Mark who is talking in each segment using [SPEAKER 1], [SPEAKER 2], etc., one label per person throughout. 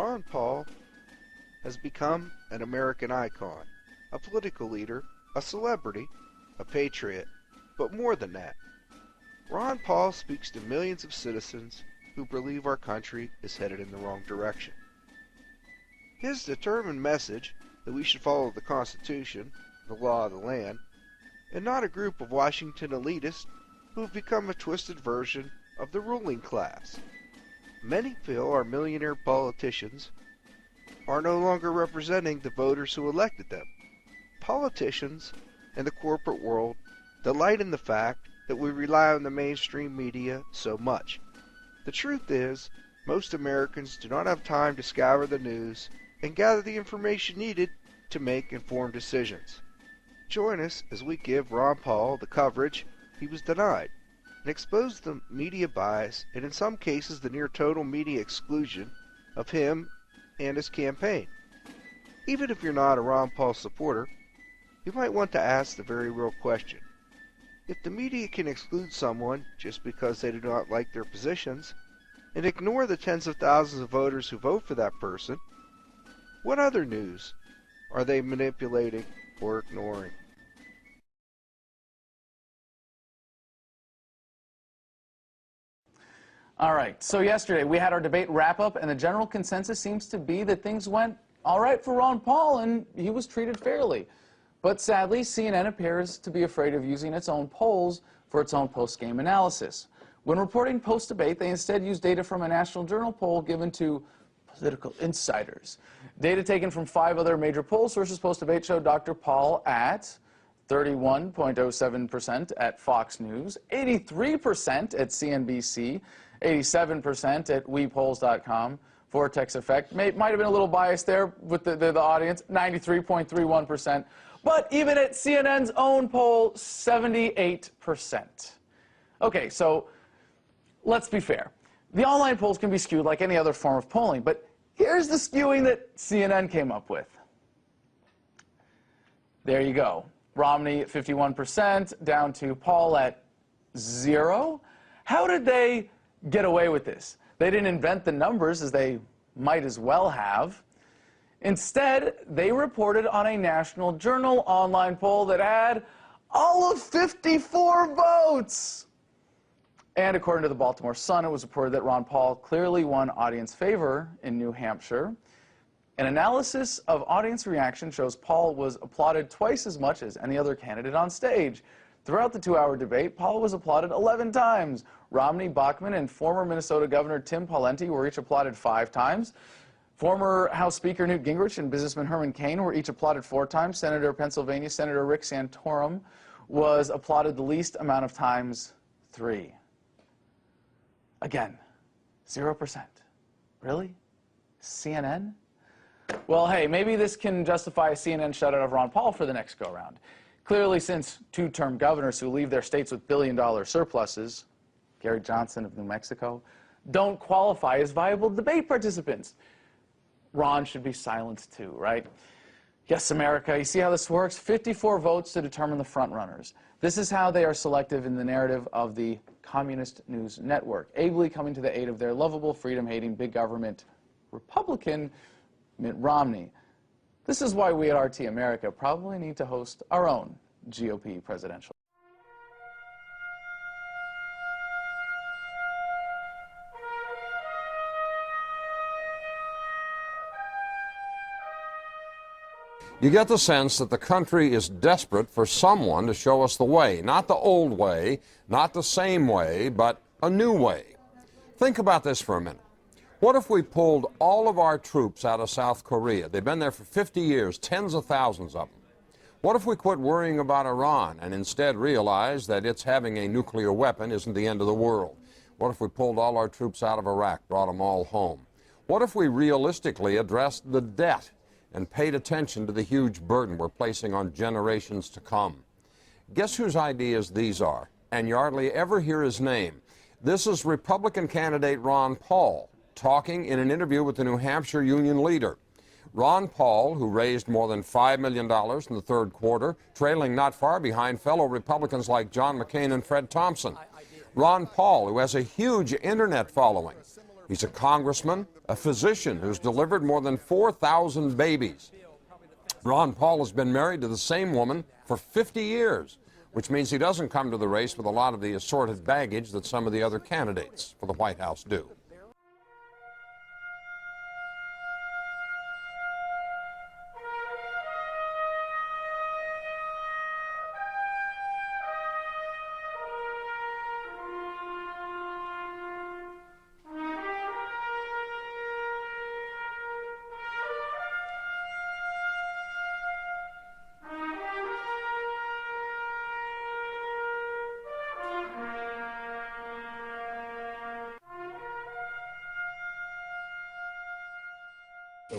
[SPEAKER 1] Ron Paul has become an American icon, a political leader, a celebrity, a patriot, but more than that. Ron Paul speaks to millions of citizens who believe our country is headed in the wrong direction. His determined message that we should follow the Constitution, the law of the land, and not a group of Washington elitists who have become a twisted version of the ruling class. Many feel our millionaire politicians are no longer representing the voters who elected them. Politicians and the corporate world delight in the fact that we rely on the mainstream media so much. The truth is, most Americans do not have time to scour the news and gather the information needed to make informed decisions. Join us as we give Ron Paul the coverage he was denied and expose the media bias and in some cases the near total media exclusion of him and his campaign. Even if you're not a Ron Paul supporter, you might want to ask the very real question. If the media can exclude someone just because they do not like their positions and ignore the tens of thousands of voters who vote for that person, what other news are they manipulating or ignoring?
[SPEAKER 2] All right, so yesterday we had our debate wrap-up, and the general consensus seems to be that things went all right for Ron Paul, and he was treated fairly. But sadly, CNN appears to be afraid of using its own polls for its own post-game analysis. When reporting post-debate, they instead used data from a National Journal poll given to political insiders. Data taken from 5 other major poll sources post-debate showed Dr. Paul at 31.07% at Fox News, 83% at CNBC, 87% at WePolls.com, Vortex Effect. Might have been a little biased there with the audience, 93.31%. But even at CNN's own poll, 78%. Okay, so let's be fair. The online polls can be skewed like any other form of polling, but here's the skewing that CNN came up with. There you go. Romney at 51%, down to Paul at 0. How did they get away with this? They didn't invent the numbers, as they might as well have. Instead, they reported on a National Journal online poll that had all of 54 votes. And according to the Baltimore Sun, it was reported that Ron Paul clearly won audience favor in New Hampshire. An analysis of audience reaction shows Paul was applauded twice as much as any other candidate on stage. Throughout the 2-hour debate, Paul was applauded 11 times. Romney, Bachmann, and former Minnesota Governor Tim Pawlenty were each applauded 5 times. Former House Speaker Newt Gingrich and businessman Herman Cain were each applauded 4 times. Pennsylvania Senator Rick Santorum was applauded the least amount of times, 3. Again, 0%. Really? CNN? Well, hey, maybe this can justify a CNN shutout of Ron Paul for the next go-round. Clearly, since 2-term governors who leave their states with billion-dollar surpluses, Gary Johnson of New Mexico, don't qualify as viable debate participants. Ron should be silenced too, right? Yes, America, you see how this works? 54 votes to determine the front-runners. This is how they are selective in the narrative of the Communist News Network, ably coming to the aid of their lovable, freedom-hating, big government Republican Mitt Romney. This is why we at RT America probably need to host our own GOP presidential.
[SPEAKER 3] You get the sense that the country is desperate for someone to show us the way. Not the old way, not the same way, but a new way. Think about this for a minute. What if we pulled all of our troops out of South Korea? They've been there for 50 years, tens of thousands of them. What if we quit worrying about Iran and instead realized that its having a nuclear weapon isn't the end of the world? What if we pulled all our troops out of Iraq, brought them all home? What if we realistically addressed the debt and paid attention to the huge burden we're placing on generations to come? Guess whose ideas these are? And you hardly ever hear his name. This is Republican candidate Ron Paul talking in an interview with the New Hampshire Union leader. Ron Paul, who raised more than $5 million in the third quarter, trailing not far behind fellow Republicans like John McCain and Fred Thompson. Ron Paul, who has a huge internet following. He's a congressman, a physician who's delivered more than 4,000 babies. Ron Paul has been married to the same woman for 50 years, which means he doesn't come to the race with a lot of the assorted baggage that some of the other candidates for the White House do.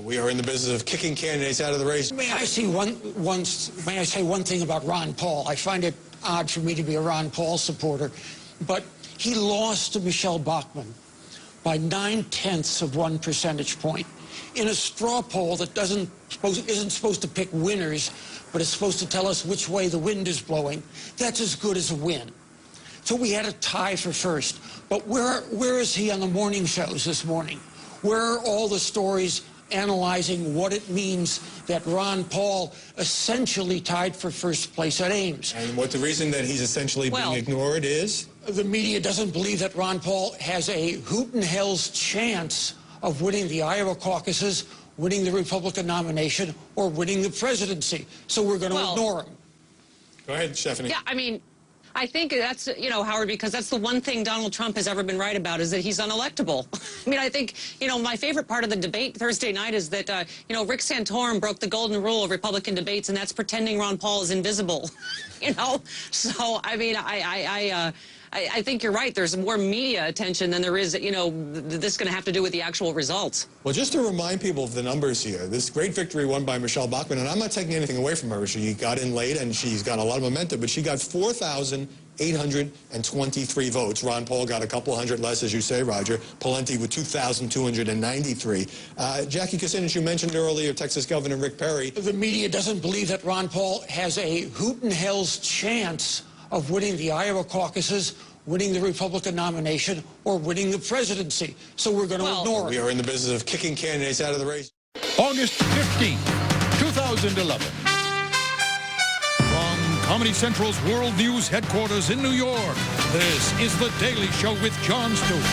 [SPEAKER 4] We are in the business of kicking candidates out of the race.
[SPEAKER 5] May I say one thing about Ron Paul? I find it odd for me to be a Ron Paul supporter, but he lost to Michelle Bachmann by 9/10 of 1 percentage point in a straw poll that isn't supposed to pick winners, but is supposed to tell us which way the wind is blowing. That's as good as a win. So we had a tie for first. But where is he on the morning shows this morning? Where are all the stories analyzing what it means that Ron Paul essentially tied for first place at Ames?
[SPEAKER 4] And what the reason that he's essentially being ignored is?
[SPEAKER 5] The media doesn't believe that Ron Paul has a hoot and hell's chance of winning the Iowa caucuses, winning the Republican nomination, or winning the presidency. So we're going to ignore him.
[SPEAKER 4] Go ahead, Stephanie.
[SPEAKER 6] Yeah, I mean, I think that's, Howard, because that's the one thing Donald Trump has ever been right about, is that he's unelectable. I mean, I think, my favorite part of the debate Thursday night is that, Rick Santorum broke the golden rule of Republican debates, and that's pretending Ron Paul is invisible, So, I mean, I think you're right. There's more media attention than there is, this is going to have to do with the actual results.
[SPEAKER 4] Well, just to remind people of the numbers here, this great victory won by Michelle Bachmann, and I'm not taking anything away from her. She got in late, and she's got a lot of momentum, but she got 4,823 votes. Ron Paul got a couple hundred less, as you say, Roger. Pawlenty with 2,293. Jackie Kucinich, you mentioned earlier, Texas Governor Rick Perry.
[SPEAKER 5] The media doesn't believe that Ron Paul has a hoot and hell's chance of winning the Iowa caucuses, winning the Republican nomination, or winning the presidency. So we're going to ignore
[SPEAKER 4] We
[SPEAKER 5] it.
[SPEAKER 4] are in the business of kicking candidates out of the race.
[SPEAKER 7] August 15, 2011. From Comedy Central's World News headquarters in New York, this is The Daily Show with Jon Stewart.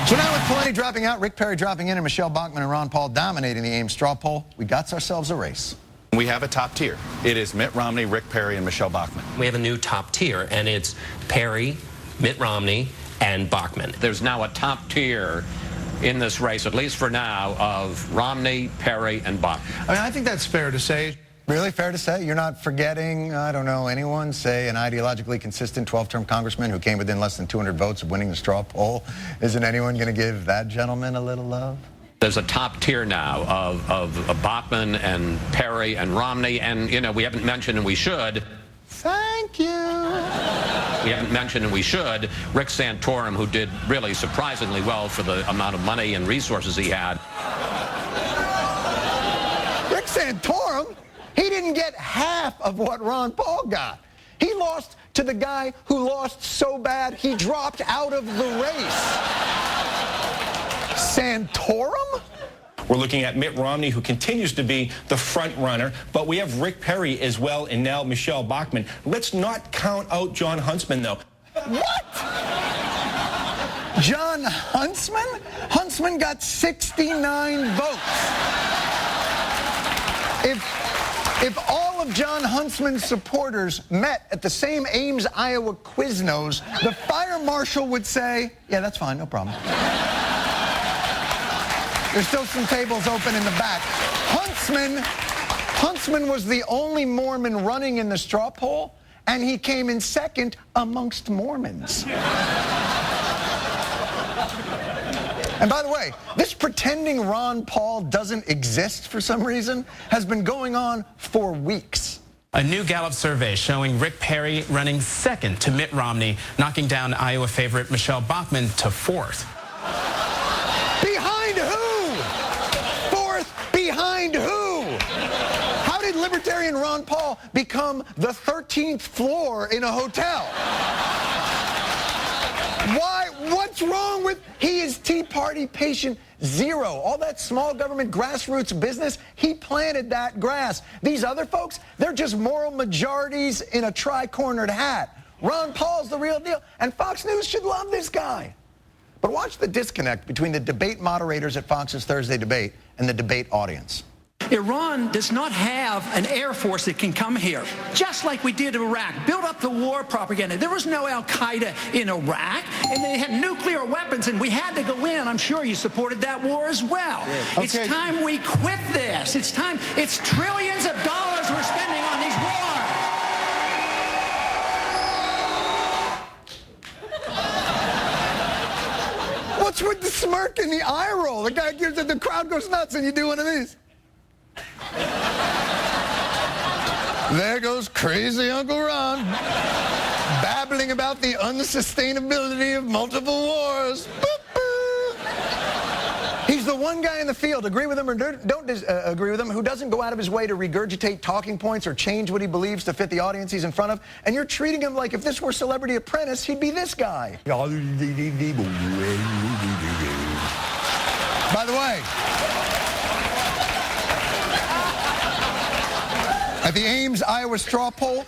[SPEAKER 8] So now with Pawlenty dropping out, Rick Perry dropping in, and Michelle Bachmann and Ron Paul dominating the Ames straw poll, we got ourselves a race.
[SPEAKER 9] We have a top tier. It is Mitt Romney, Rick Perry, and Michelle Bachmann.
[SPEAKER 10] We have a new top tier, and it's Perry, Mitt Romney, and Bachmann.
[SPEAKER 11] There's now a top tier in this race, at least for now, of Romney, Perry, and Bachmann.
[SPEAKER 8] I mean, I think that's fair to say. Really fair to say? You're not forgetting, I don't know, anyone, say an ideologically consistent 12-term congressman who came within less than 200 votes of winning the straw poll? Isn't anyone going to give that gentleman a little love?
[SPEAKER 11] There's a top tier now of Bachmann and Perry and Romney, and, we haven't mentioned, and we should.
[SPEAKER 8] Thank you.
[SPEAKER 11] We haven't mentioned, and we should, Rick Santorum, who did really surprisingly well for the amount of money and resources he had.
[SPEAKER 8] Rick Santorum? He didn't get half of what Ron Paul got. He lost to the guy who lost so bad he dropped out of the race. Santorum?
[SPEAKER 12] We're looking at Mitt Romney, who continues to be the front runner, but we have Rick Perry as well, and now Michelle Bachmann. Let's not count out Jon Huntsman, though.
[SPEAKER 8] What? Jon Huntsman? Huntsman got 69 votes. If all of Jon Huntsman's supporters met at the same Ames, Iowa Quiznos, the fire marshal would say, yeah, that's fine, no problem. There's still some tables open in the back. Huntsman was the only Mormon running in the straw poll, and he came in second amongst Mormons. And by the way, this pretending Ron Paul doesn't exist for some reason has been going on for weeks.
[SPEAKER 10] A new Gallup survey showing Rick Perry running second to Mitt Romney, knocking down Iowa favorite Michelle Bachmann to fourth.
[SPEAKER 8] Behind who? Fourth behind who? How did libertarian Ron Paul become the 13th floor in a hotel? Why? What's wrong with... He is Tea Party patient zero. All that small government grassroots business, he planted that grass. These other folks, they're just moral majorities in a tri-cornered hat. Ron Paul's the real deal, and Fox News should love this guy. But watch the disconnect between the debate moderators at Fox's Thursday debate and the debate audience.
[SPEAKER 13] Iran does not have an air force that can come here, just like we did in Iraq. Build up the war propaganda. There was no Al-Qaeda in Iraq, and they had nuclear weapons, and we had to go in. I'm sure you supported that war as well. Yeah. Okay. It's time we quit this. It's time. It's trillions of dollars we're spending on these wars.
[SPEAKER 8] What's with the smirk and the eye roll? The guy gives it, the crowd goes nuts, and you do one of these. There goes crazy Uncle Ron, babbling about the unsustainability of multiple wars. He's the one guy in the field, agree with him or don't agree with him, who doesn't go out of his way to regurgitate talking points or change what he believes to fit the audience he's in front of. And you're treating him like if this were Celebrity Apprentice, he'd be this guy. By the way, at the Ames, Iowa straw poll,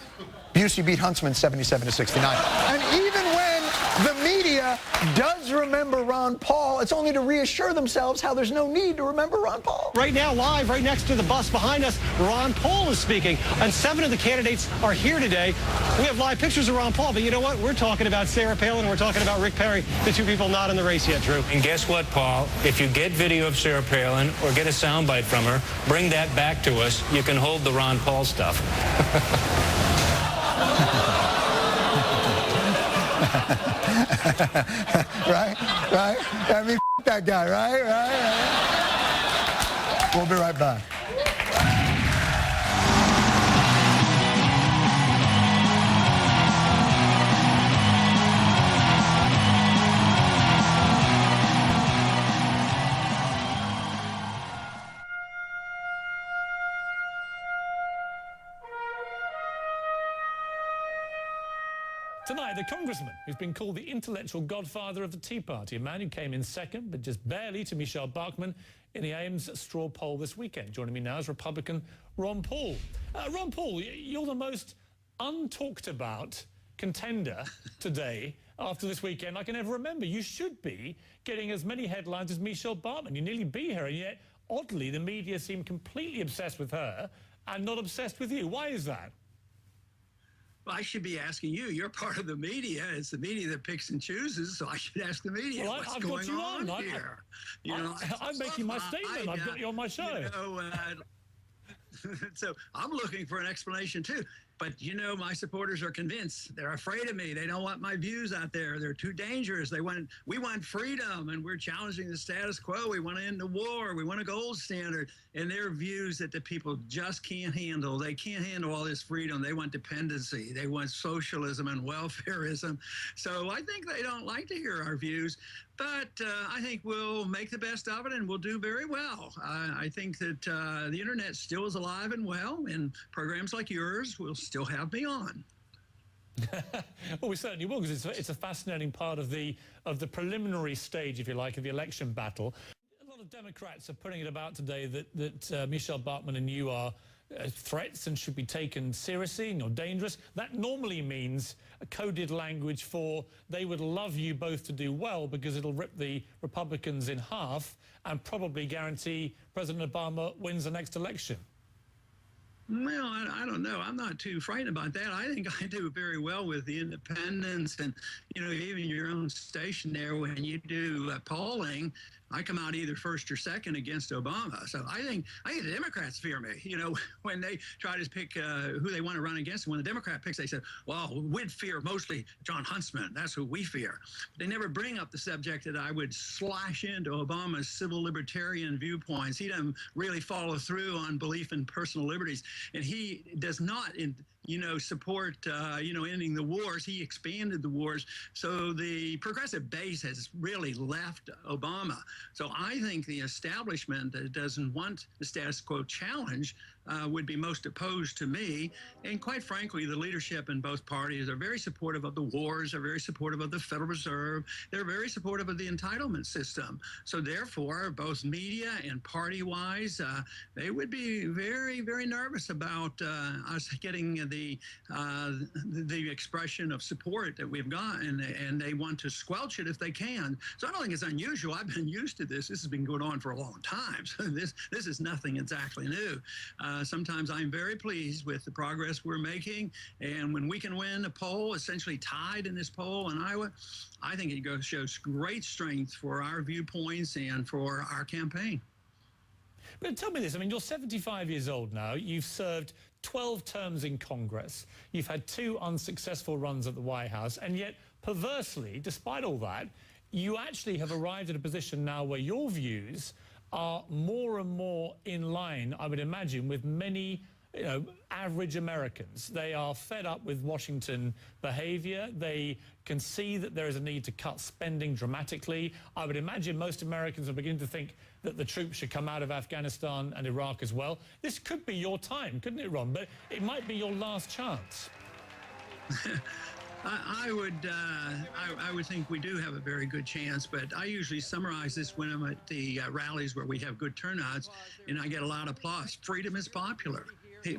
[SPEAKER 8] Busey beat Huntsman 77-69. And even when the media does remember Ron Paul, it's only to reassure themselves how there's no need to remember Ron Paul.
[SPEAKER 14] Right now, live, right next to the bus behind us, Ron Paul is speaking. And 7 of the candidates are here today. We have live pictures of Ron Paul, but you know what? We're talking about Sarah Palin, we're talking about Rick Perry, the two people not in the race yet, Drew.
[SPEAKER 15] And guess what, Paul? If you get video of Sarah Palin or get a soundbite from her, bring that back to us. You can hold the Ron Paul stuff.
[SPEAKER 8] Right? I mean, that guy, right? We'll be right back.
[SPEAKER 16] Tonight, the congressman who's been called the intellectual godfather of the Tea Party, a man who came in second, but just barely, to Michelle Bachmann in the Ames straw poll this weekend. Joining me now is Republican Ron Paul. Ron Paul, you're the most untalked about contender today after this weekend I can ever remember. You should be getting as many headlines as Michelle Bachmann. You nearly beat her, and yet, oddly, the media seem completely obsessed with her and not obsessed with you. Why is that?
[SPEAKER 17] Well, I should be asking you. You're part of the media. It's the media that picks and chooses, so I should ask the media what's going on here.
[SPEAKER 16] I'm making my statement. I've got you on my show.
[SPEAKER 17] So I'm looking for an explanation, too. But, my supporters are convinced. They're afraid of me. They don't want my views out there. They're too dangerous. We want freedom, and we're challenging the status quo. We want to end the war. We want a gold standard. And their views that the people just can't handle. They can't handle all this freedom. They want dependency. They want socialism and welfareism. So I think they don't like to hear our views. But I think we'll make the best of it, and we'll do very well. I think that the internet still is alive and well, and programs like yours will still have me on.
[SPEAKER 16] Well, we certainly will, because it's a fascinating part of the preliminary stage, if you like, of the election battle. A lot of Democrats are putting it about today that Michelle Bachmann and you are threats and should be taken seriously and you're dangerous. That normally means a coded language for they would love you both to do well because it'll rip the Republicans in half and probably guarantee President Obama wins the next election.
[SPEAKER 17] Well, I don't know. I'm not too frightened about that. I think I do very well with the independents and, even your own station there when you do polling. I come out either first or second against Obama. So I think the Democrats fear me. When they try to pick who they want to run against, when the Democrat picks, they say, well, we'd fear mostly John Huntsman. That's who we fear. They never bring up the subject that I would slash into Obama's civil libertarian viewpoints. He doesn't really follow through on belief in personal liberties. And he does not, support, ending the wars. He expanded the wars. So the progressive base has really left Obama. So I think the establishment that doesn't want the status quo challenge would be most opposed to me. And quite frankly, the leadership in both parties are very supportive of the wars, are very supportive of the Federal Reserve. They're very supportive of the entitlement system. So therefore, both media and party-wise, they would be very, very nervous about us getting the expression of support that we've got, and they want to squelch it if they can. So I don't think it's unusual. I've been used to this. This has been going on for a long time. So this is nothing exactly new. Sometimes I'm very pleased with the progress we're making, and when we can win a poll, essentially tied in this poll in Iowa, I think it shows great strength for our viewpoints and for our campaign.
[SPEAKER 16] But tell me this, I mean, you're 75 years old now. You've served 12 terms in Congress. You've had 2 unsuccessful runs at the White House. And yet, perversely, despite all that, you actually have arrived at a position now where your views are more and more in line, I would imagine, with many average Americans. They are fed up with Washington behavior. They can see that there is a need to cut spending dramatically. I would imagine most Americans are beginning to think that the troops should come out of Afghanistan and Iraq as well. This could be your time, couldn't it, Ron? But it might be your last chance.
[SPEAKER 17] I would think we do have a very good chance, but I usually summarize this when I'm at the rallies where we have good turnouts, and I get a lot of applause. Freedom is popular.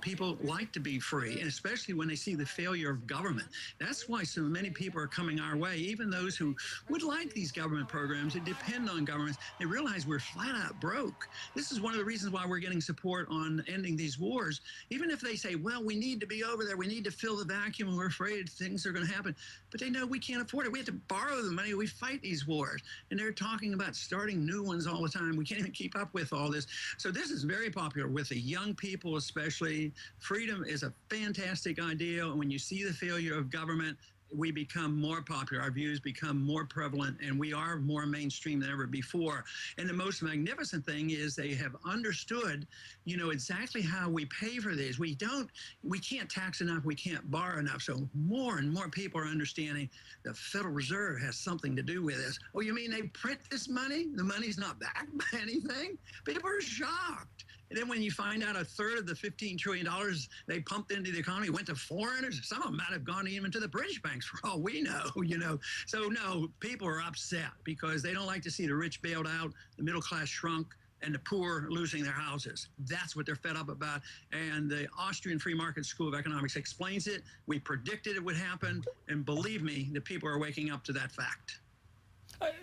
[SPEAKER 17] People like to be free, and especially when they see the failure of government. That's why so many people are coming our way, even those who would like these government programs that depend on governments. They realize we're flat out broke. This is one of the reasons why we're getting support on ending these wars. Even if they say, well, we need to be over there, we need to fill the vacuum, and we're afraid things are going to happen. But they know we can't afford it. We have to borrow the money. We fight these wars. And they're talking about starting new ones all the time. We can't even keep up with all this. So this is very popular with the young people especially. Freedom is a fantastic idea, and when you see the failure of government, we become more popular, our views become more prevalent, and we are more mainstream than ever before. And the most magnificent thing is they have understood, exactly how we pay for these. We can't tax enough, we can't borrow enough. So more and more people are understanding the Federal Reserve has something to do with this. Oh, you mean they print this money? The money's not backed by anything? People are shocked. And then when you find out a third of the $15 trillion they pumped into the economy went to foreigners, some of them might have gone even to the British banks for all we know, So no, people are upset because they don't like to see the rich bailed out, the middle class shrunk, and the poor losing their houses. That's what they're fed up about. And the Austrian Free Market School of Economics explains it. We predicted it would happen. And believe me, the people are waking up to that fact.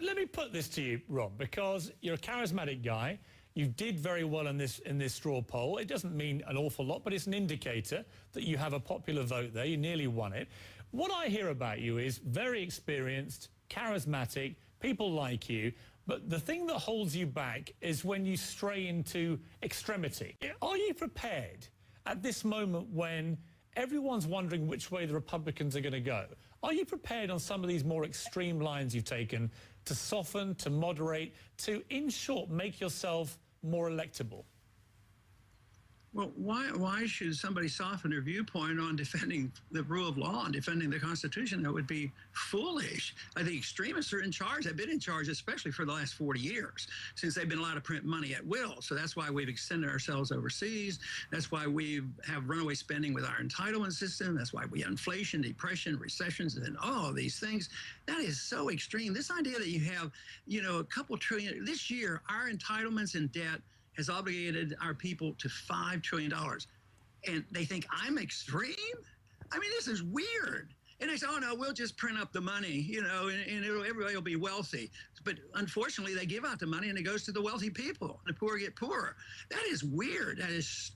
[SPEAKER 16] Let me put this to you, Ron, because you're a charismatic guy. You did very well in this straw poll. It doesn't mean an awful lot, but it's an indicator that you have a popular vote there. You nearly won it. What I hear about you is very experienced, charismatic, people like you, but the thing that holds you back is when you stray into extremity. Are you prepared at this moment when everyone's wondering which way the Republicans are going to go? Are you prepared on some of these more extreme lines you've taken to soften, to moderate, to, in short, make yourself more electable?
[SPEAKER 17] Well, why should somebody soften their viewpoint on defending the rule of law and defending the Constitution? That would be foolish. The extremists are in charge. They've been in charge, especially for the last 40 years, since they've been allowed to print money at will. So that's why we've extended ourselves overseas. That's why we have runaway spending with our entitlement system. That's why we have inflation, depression, recessions, and all of these things. That is so extreme. This idea that you have, a couple trillion, this year, our entitlements and debt has obligated our people to $5 trillion. And they think I'm extreme? I mean, this is weird. And they say, oh, no, we'll just print up the money, and everybody will be wealthy. But unfortunately, they give out the money and it goes to the wealthy people. The poor get poorer. That is weird. That is,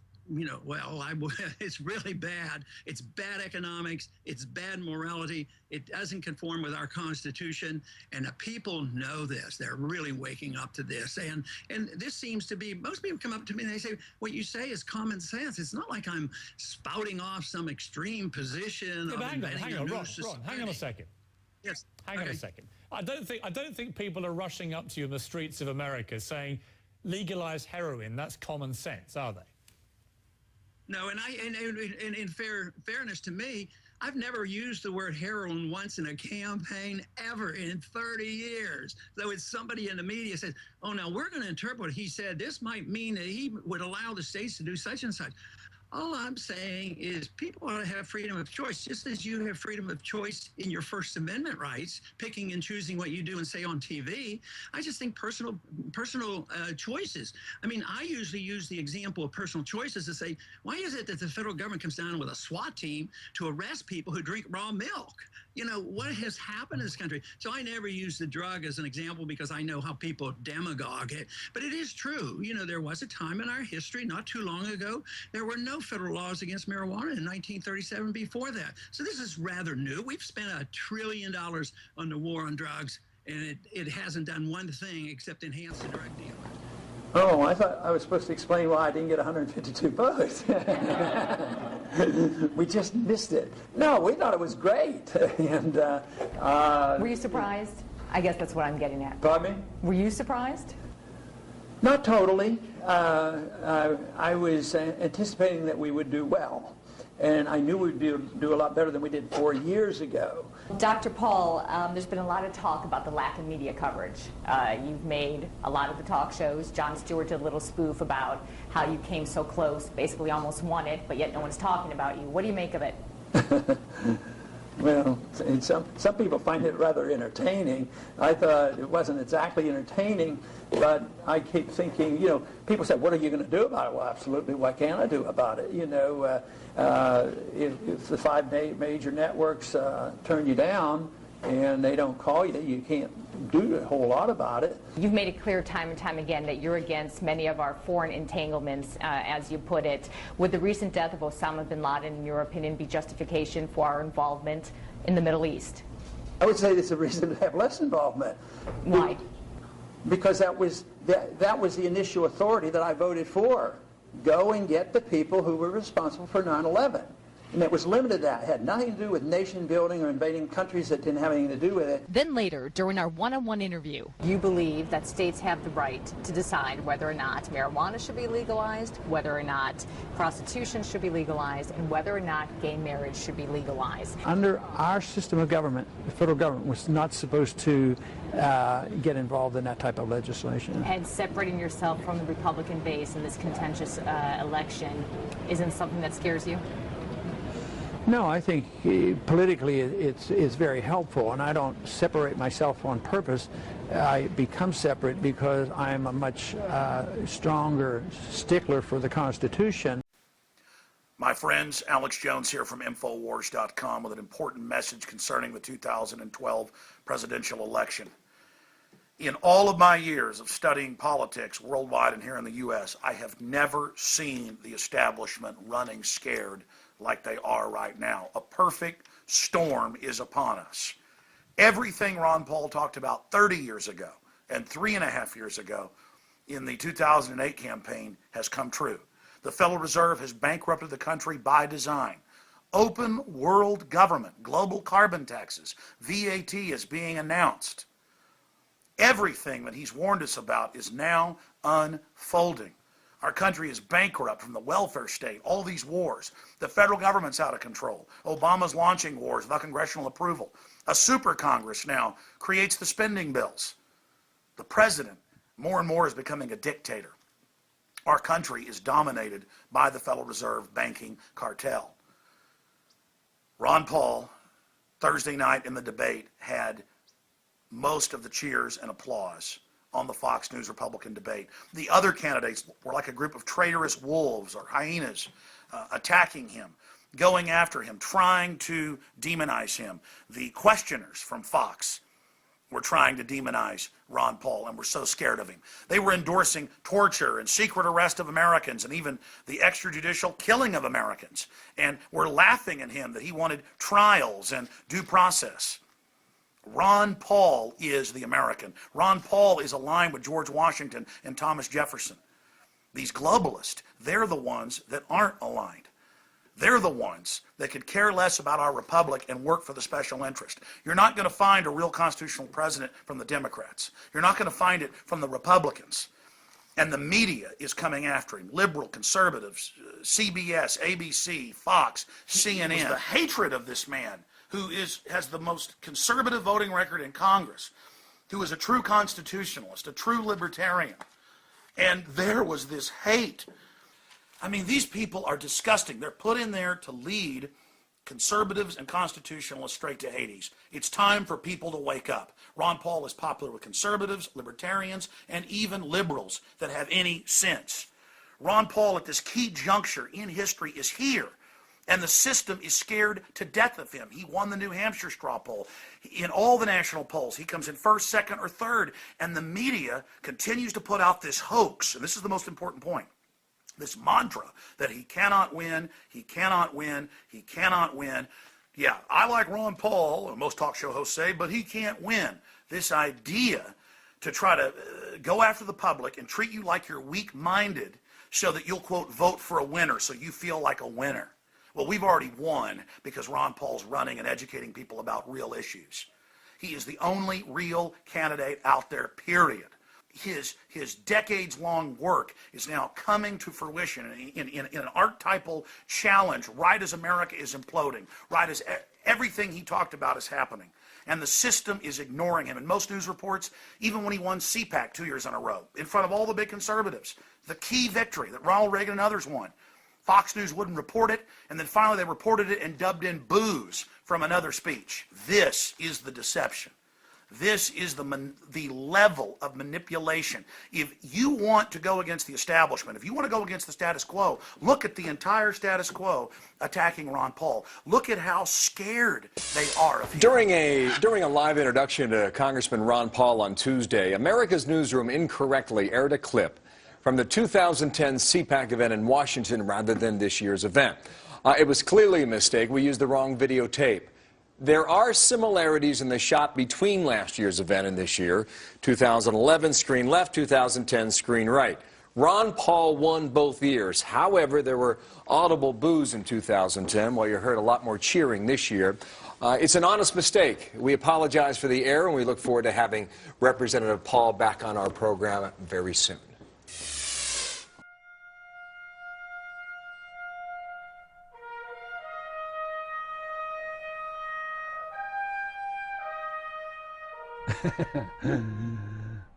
[SPEAKER 17] it's really bad. It's bad economics. It's bad morality. It doesn't conform with our Constitution. And the people know this. They're really waking up to this. And this seems to be, most people come up to me and they say, what you say is common sense. It's not like I'm spouting off some extreme position.
[SPEAKER 16] Yeah, hang on, Ron, hang on a second.
[SPEAKER 17] Yes.
[SPEAKER 16] Hang on a second. I don't think people are rushing up to you in the streets of America saying, legalize heroin, that's common sense, are they?
[SPEAKER 17] No, and in fairness to me, I've never used the word heroin once in a campaign ever in 30 years. So it's somebody in the media says, oh, now we're going to interpret what he said. This might mean that he would allow the states to do such and such. All I'm saying is people ought to have freedom of choice, just as you have freedom of choice in your First Amendment rights, picking and choosing what you do and say on TV. I just think personal choices. I mean, I usually use the example of personal choices to say, why is it that the federal government comes down with a SWAT team to arrest people who drink raw milk? You know, what has happened in this country? So I never use the drug as an example because I know how people demagogue it. But it is true. You know, there was a time in our history not too long ago, there were no federal laws against marijuana in 1937 before that. So this is rather new. We've spent $1 trillion on the war on drugs, and it hasn't done one thing except enhance the drug dealers.
[SPEAKER 13] Oh, I thought I was supposed to explain why I didn't get 152 votes. We just missed it. No, we thought it was great. And
[SPEAKER 18] were you surprised? I guess that's what I'm getting at.
[SPEAKER 13] Pardon me?
[SPEAKER 18] Were you surprised?
[SPEAKER 13] Not totally. I was anticipating that we would do well. And I knew we'd do a lot better than we did 4 years ago.
[SPEAKER 18] Dr. Paul, there's been a lot of talk about the lack of media coverage. You've made a lot of the talk shows. Jon Stewart did a little spoof about how you came so close, basically almost won it, but yet no one's talking about you. What do you make of it?
[SPEAKER 13] Well, some people find it rather entertaining. I thought it wasn't exactly entertaining, but I keep thinking, you know, people say, what are you going to do about it? Well, absolutely, what can I do about it? You know, if the 5 major networks turn you down and they don't call you, you can't do a whole lot about it.
[SPEAKER 18] You've made it clear time and time again that you're against many of our foreign entanglements, as you put it. Would the recent death of Osama bin Laden, in your opinion, be justification for our involvement in the Middle East?
[SPEAKER 13] I would say it's a reason to have less involvement.
[SPEAKER 18] Why?
[SPEAKER 13] Because that was the initial authority that I voted for. Go and get the people who were responsible for 9/11. And it was limited to that. It had nothing to do with nation building or invading countries that didn't have anything to do with it.
[SPEAKER 18] Then later, during our one-on-one interview, you believe that states have the right to decide whether or not marijuana should be legalized, whether or not prostitution should be legalized, and whether or not gay marriage should be legalized.
[SPEAKER 19] Under our system of government, the federal government was not supposed to get involved in that type of legislation.
[SPEAKER 18] And separating yourself from the Republican base in this contentious election isn't something that scares you?
[SPEAKER 19] No, I think politically it's very helpful, and I don't separate myself on purpose. I become separate because I'm a much stronger stickler for the Constitution.
[SPEAKER 20] My friends, Alex Jones here from Infowars.com with an important message concerning the 2012 presidential election. In all of my years of studying politics worldwide and here in the U.S., I have never seen the establishment running scared like they are right now. A perfect storm is upon us. Everything Ron Paul talked about 30 years ago and 3.5 years ago in the 2008 campaign has come true. The Federal Reserve has bankrupted the country by design. Open world government, global carbon taxes, VAT is being announced. Everything that he's warned us about is now unfolding. Our country is bankrupt from the welfare state, all these wars. The federal government's out of control. Obama's launching wars without congressional approval. A super Congress now creates the spending bills. The president, more and more, is becoming a dictator. Our country is dominated by the Federal Reserve banking cartel. Ron Paul, Thursday night in the debate, had most of the cheers and applause on the Fox News Republican debate. The other candidates were like a group of traitorous wolves or hyenas attacking him, going after him, trying to demonize him. The questioners from Fox were trying to demonize Ron Paul and were so scared of him. They were endorsing torture and secret arrest of Americans and even the extrajudicial killing of Americans, and were laughing at him that he wanted trials and due process. Ron Paul is the American. Ron Paul is aligned with George Washington and Thomas Jefferson. These globalists, they're the ones that aren't aligned. They're the ones that could care less about our republic and work for the special interest. You're not going to find a real constitutional president from the Democrats. You're not going to find it from the Republicans. And the media is coming after him. Liberal, conservatives, CBS, ABC, Fox, CNN. It was the hatred of this man who has the most conservative voting record in Congress, who is a true constitutionalist, a true libertarian. And there was this hate. I mean, these people are disgusting. They're put in there to lead conservatives and constitutionalists straight to Hades. It's time for people to wake up. Ron Paul is popular with conservatives, libertarians, and even liberals that have any sense. Ron Paul at this key juncture in history is here, and the system is scared to death of him. He won the New Hampshire straw poll. In all the national polls, he comes in first, second, or third, and the media continues to put out this hoax, and this is the most important point, this mantra that he cannot win, he cannot win, he cannot win. Yeah, I like Ron Paul, most talk show hosts say, but he can't win. This idea to try to go after the public and treat you like you're weak-minded so that you'll, quote, vote for a winner so you feel like a winner. Well, we've already won because Ron Paul's running and educating people about real issues. He is the only real candidate out there, period. His decades-long work is now coming to fruition in an archetypal challenge right as America is imploding, right as everything he talked about is happening. And the system is ignoring him. In most news reports, even when he won CPAC 2 years in a row, in front of all the big conservatives, the key victory that Ronald Reagan and others won, Fox News wouldn't report it, and then finally they reported it and dubbed in boos from another speech. This is the deception. This is the level of manipulation. If you want to go against the establishment, if you want to go against the status quo, look at the entire status quo attacking Ron Paul. Look at how scared they are of him.
[SPEAKER 21] During a live introduction to Congressman Ron Paul on Tuesday, America's Newsroom incorrectly aired a clip from the 2010 CPAC event in Washington rather than this year's event. It was clearly a mistake. We used the wrong videotape. There are similarities in the shot between last year's event and this year. 2011, screen left, 2010, screen right. Ron Paul won both years. However, there were audible boos in 2010, while you heard a lot more cheering this year. It's an honest mistake. We apologize for the error, and we look forward to having Representative Paul back on our program very soon.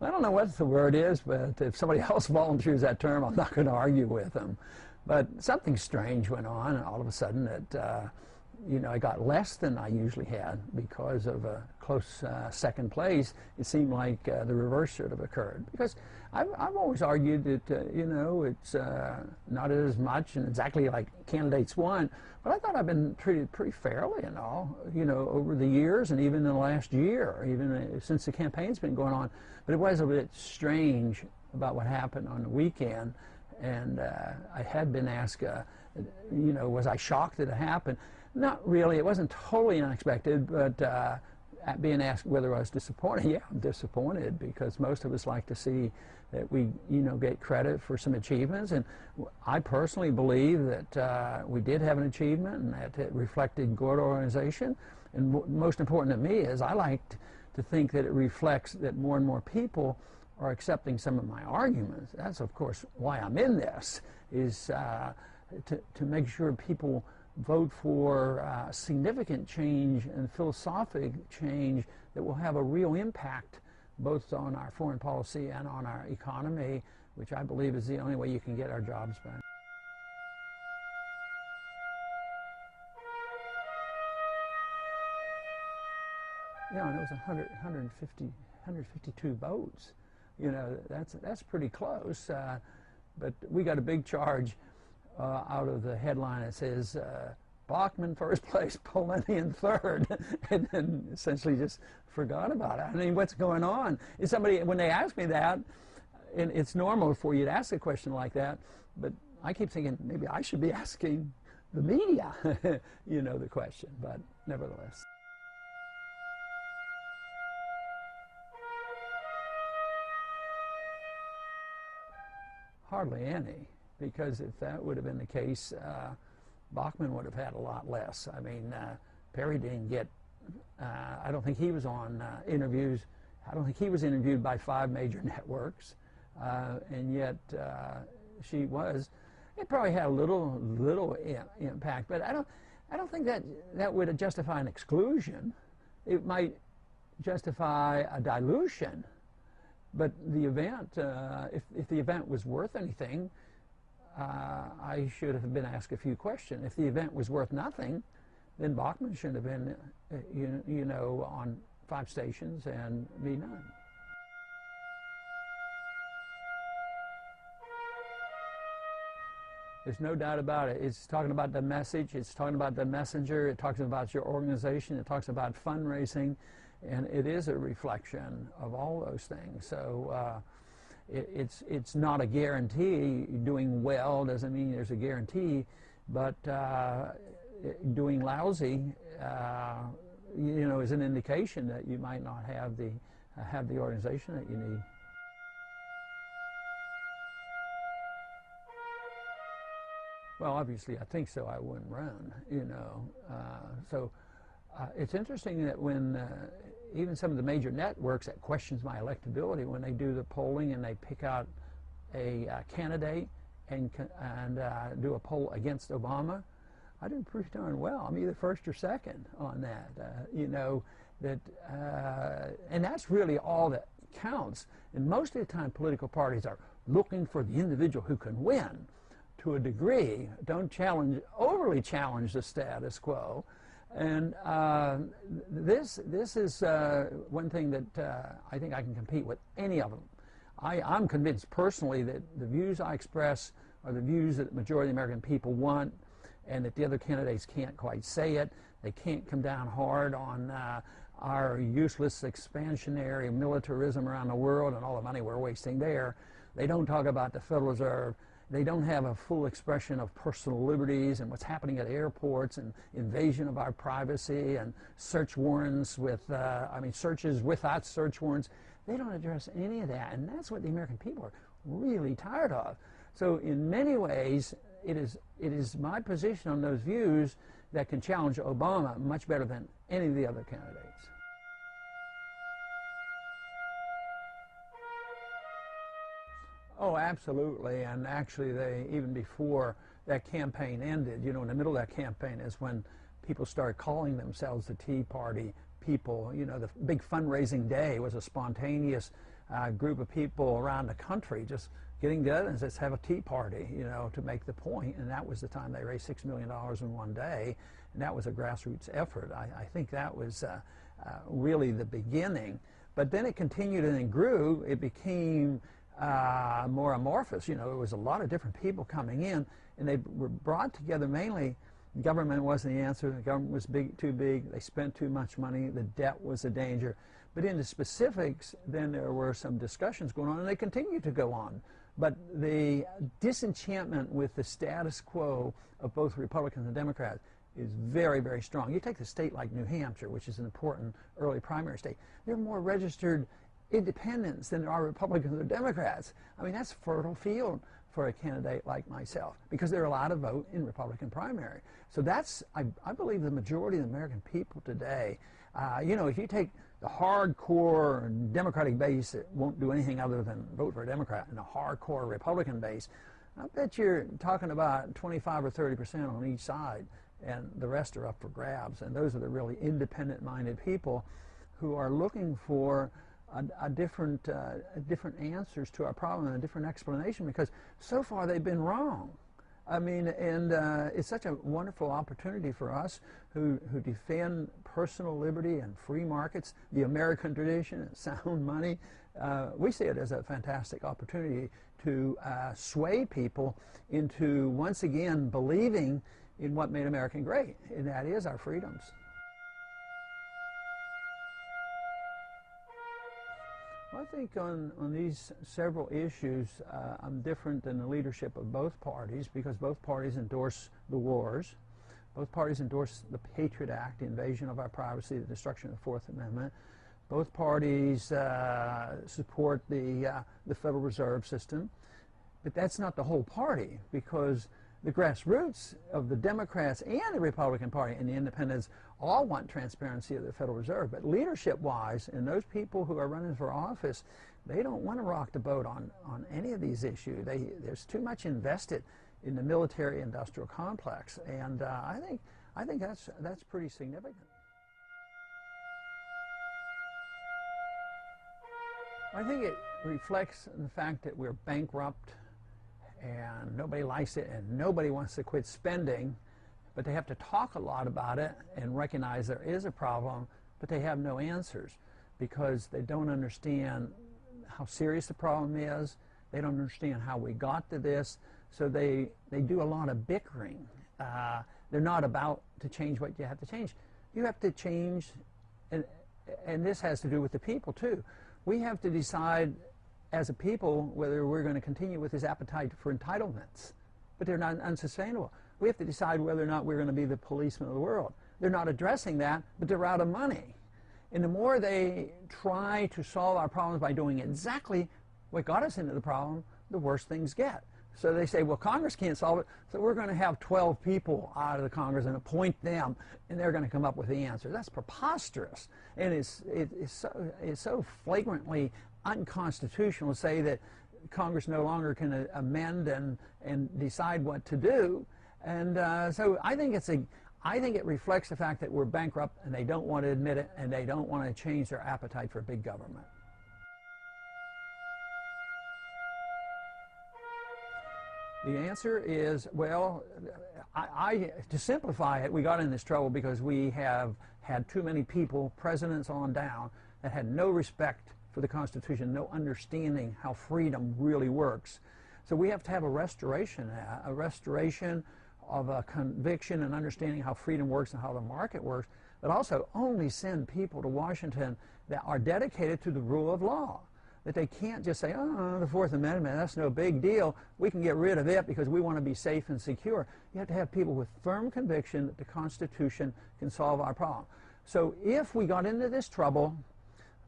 [SPEAKER 19] I don't know what the word is, but if somebody else volunteers that term, I'm not going to argue with them. But something strange went on, and all of a sudden I got less than I usually had because of a close second place. It seemed like the reverse should have occurred. Because I've always argued that, it's not as much and exactly like candidates want, but I thought I've been treated pretty fairly and all, over the years and even in the last year, even since the campaign's been going on. But it was a bit strange about what happened on the weekend, and I had been asked, was I shocked that it happened? Not really. It wasn't totally unexpected, but being asked whether I was disappointed, yeah, I'm disappointed because most of us like to see that we, get credit for some achievements, and I personally believe that we did have an achievement and that it reflected good organization. And most important to me is I like to think that it reflects that more and more people are accepting some of my arguments. That's, of course, why I'm in this, is to make sure people vote for significant change and philosophic change that will have a real impact both on our foreign policy and on our economy, which I believe is the only way you can get our jobs back. And it was 152 votes. That's pretty close. But we got a big charge out of the headline that says Bachmann first place, Polenian third, and then essentially just forgot about it. I mean, what's going on? Is somebody, when they ask me that, and it's normal for you to ask a question like that, but I keep thinking maybe I should be asking the media, the question, but nevertheless. Hardly any, because if that would have been the case, Bachmann would have had a lot less. I mean, Perry didn't get, I don't think he was on interviews. I don't think he was interviewed by 5 major networks, and yet she was. It probably had a little impact, but I don't think that would justify an exclusion. It might justify a dilution, but the event, if the event was worth anything, I should have been asked a few questions. If the event was worth nothing, then Bachmann should have been, you know, on 5 stations and me none. There's no doubt about it. It's talking about the message, it's talking about the messenger, it talks about your organization, it talks about fundraising, and it is a reflection of all those things. So it's not a guarantee. Doing well doesn't mean there's a guarantee, but doing lousy, you know, is an indication that you might not have the organization that you need. Well, obviously, I think so. I wouldn't run, you know. It's interesting that when even some of the major networks that questions my electability, when they do the polling and they pick out a candidate and do a poll against Obama, I do pretty darn well. I'm either first or second on that. You know, that, and that's really all that counts. And most of the time, political parties are looking for the individual who can win. To a degree, don't overly challenge the status quo, and this is one thing that I think I can compete with any of them. I'm convinced personally that the views I express are the views that the majority of the American people want, and that the other candidates can't quite say it. They can't come down hard on our useless expansionary militarism around the world and all the money we're wasting there. They don't talk about the Federal Reserve. They don't have a full expression of personal liberties and what's happening at airports and invasion of our privacy and search warrants with, searches without search warrants. They don't address any of that, and that's what the American people are really tired of. So in many ways, it is my position on those views that can challenge Obama much better than any of the other candidates. Oh, absolutely, and actually even before that campaign ended, you know, in the middle of that campaign is when people started calling themselves the Tea Party people. You know, the big fundraising day was a spontaneous group of people around the country just getting together and let's have a tea party, you know, to make the point, and that was the time they raised $6 million in one day, and that was a grassroots effort. I think that was really the beginning, but then it continued and it grew. It became more amorphous. You know, there was a lot of different people coming in, and they were brought together mainly. The government wasn't the answer. The government was too big. They spent too much money. The debt was a danger. But in the specifics, then there were some discussions going on, and they continue to go on. But the disenchantment with the status quo of both Republicans and Democrats is very, very strong. You take a state like New Hampshire, which is an important early primary state. There are more registered independents than there are Republicans or Democrats. I mean, that's fertile field for a candidate like myself because they're allowed to vote in Republican primary. So that's, I believe, the majority of the American people today. You know, if you take the hardcore Democratic base that won't do anything other than vote for a Democrat and a hardcore Republican base, I bet you're talking about 25 or 30% on each side, and the rest are up for grabs. And those are the really independent-minded people who are looking for different answers to our problem and a different explanation, because so far they've been wrong. I mean, and it's such a wonderful opportunity for us who defend personal liberty and free markets, the American tradition and sound money. We see it as a fantastic opportunity to sway people into once again believing in what made America great, and that is our freedoms. I think on these several issues, I'm different than the leadership of both parties, because both parties endorse the wars. Both parties endorse the Patriot Act, the invasion of our privacy, the destruction of the Fourth Amendment. Both parties support the Federal Reserve System. But that's not the whole party, because the grassroots of the Democrats and the Republican Party and the Independents all want transparency of the Federal Reserve. But leadership-wise, and those people who are running for office, they don't want to rock the boat on any of these issues. There's too much invested in the military-industrial complex, and I think that's pretty significant. I think it reflects the fact that we're bankrupt and nobody likes it and nobody wants to quit spending, but they have to talk a lot about it and recognize there is a problem, but they have no answers because they don't understand how serious the problem is. They don't understand how we got to this, so they do a lot of bickering. They're not about to change what you have to change. You have to change, and this has to do with the people too. We have to decide as a people whether we're going to continue with this appetite for entitlements, but they're not unsustainable. We have to decide whether or not we're going to be the policemen of the world. They're not addressing that, but they're out of money. And the more they try to solve our problems by doing exactly what got us into the problem, the worse things get. So they say, well, Congress can't solve it, so we're going to have 12 people out of the Congress and appoint them, and they're going to come up with the answer. That's preposterous. And it's so flagrantly unconstitutional to say that Congress no longer can amend and decide what to do. And so I think it reflects the fact that we're bankrupt and they don't want to admit it and they don't want to change their appetite for big government. The answer is, well, to simplify it, we got in this trouble because we have had too many people, presidents on down, that had no respect for the Constitution, no understanding how freedom really works. So we have to have a restoration of a conviction and understanding how freedom works and how the market works, but also only send people to Washington that are dedicated to the rule of law. That they can't just say, oh, the Fourth Amendment, that's no big deal. We can get rid of it because we want to be safe and secure. You have to have people with firm conviction that the Constitution can solve our problem. So if we got into this trouble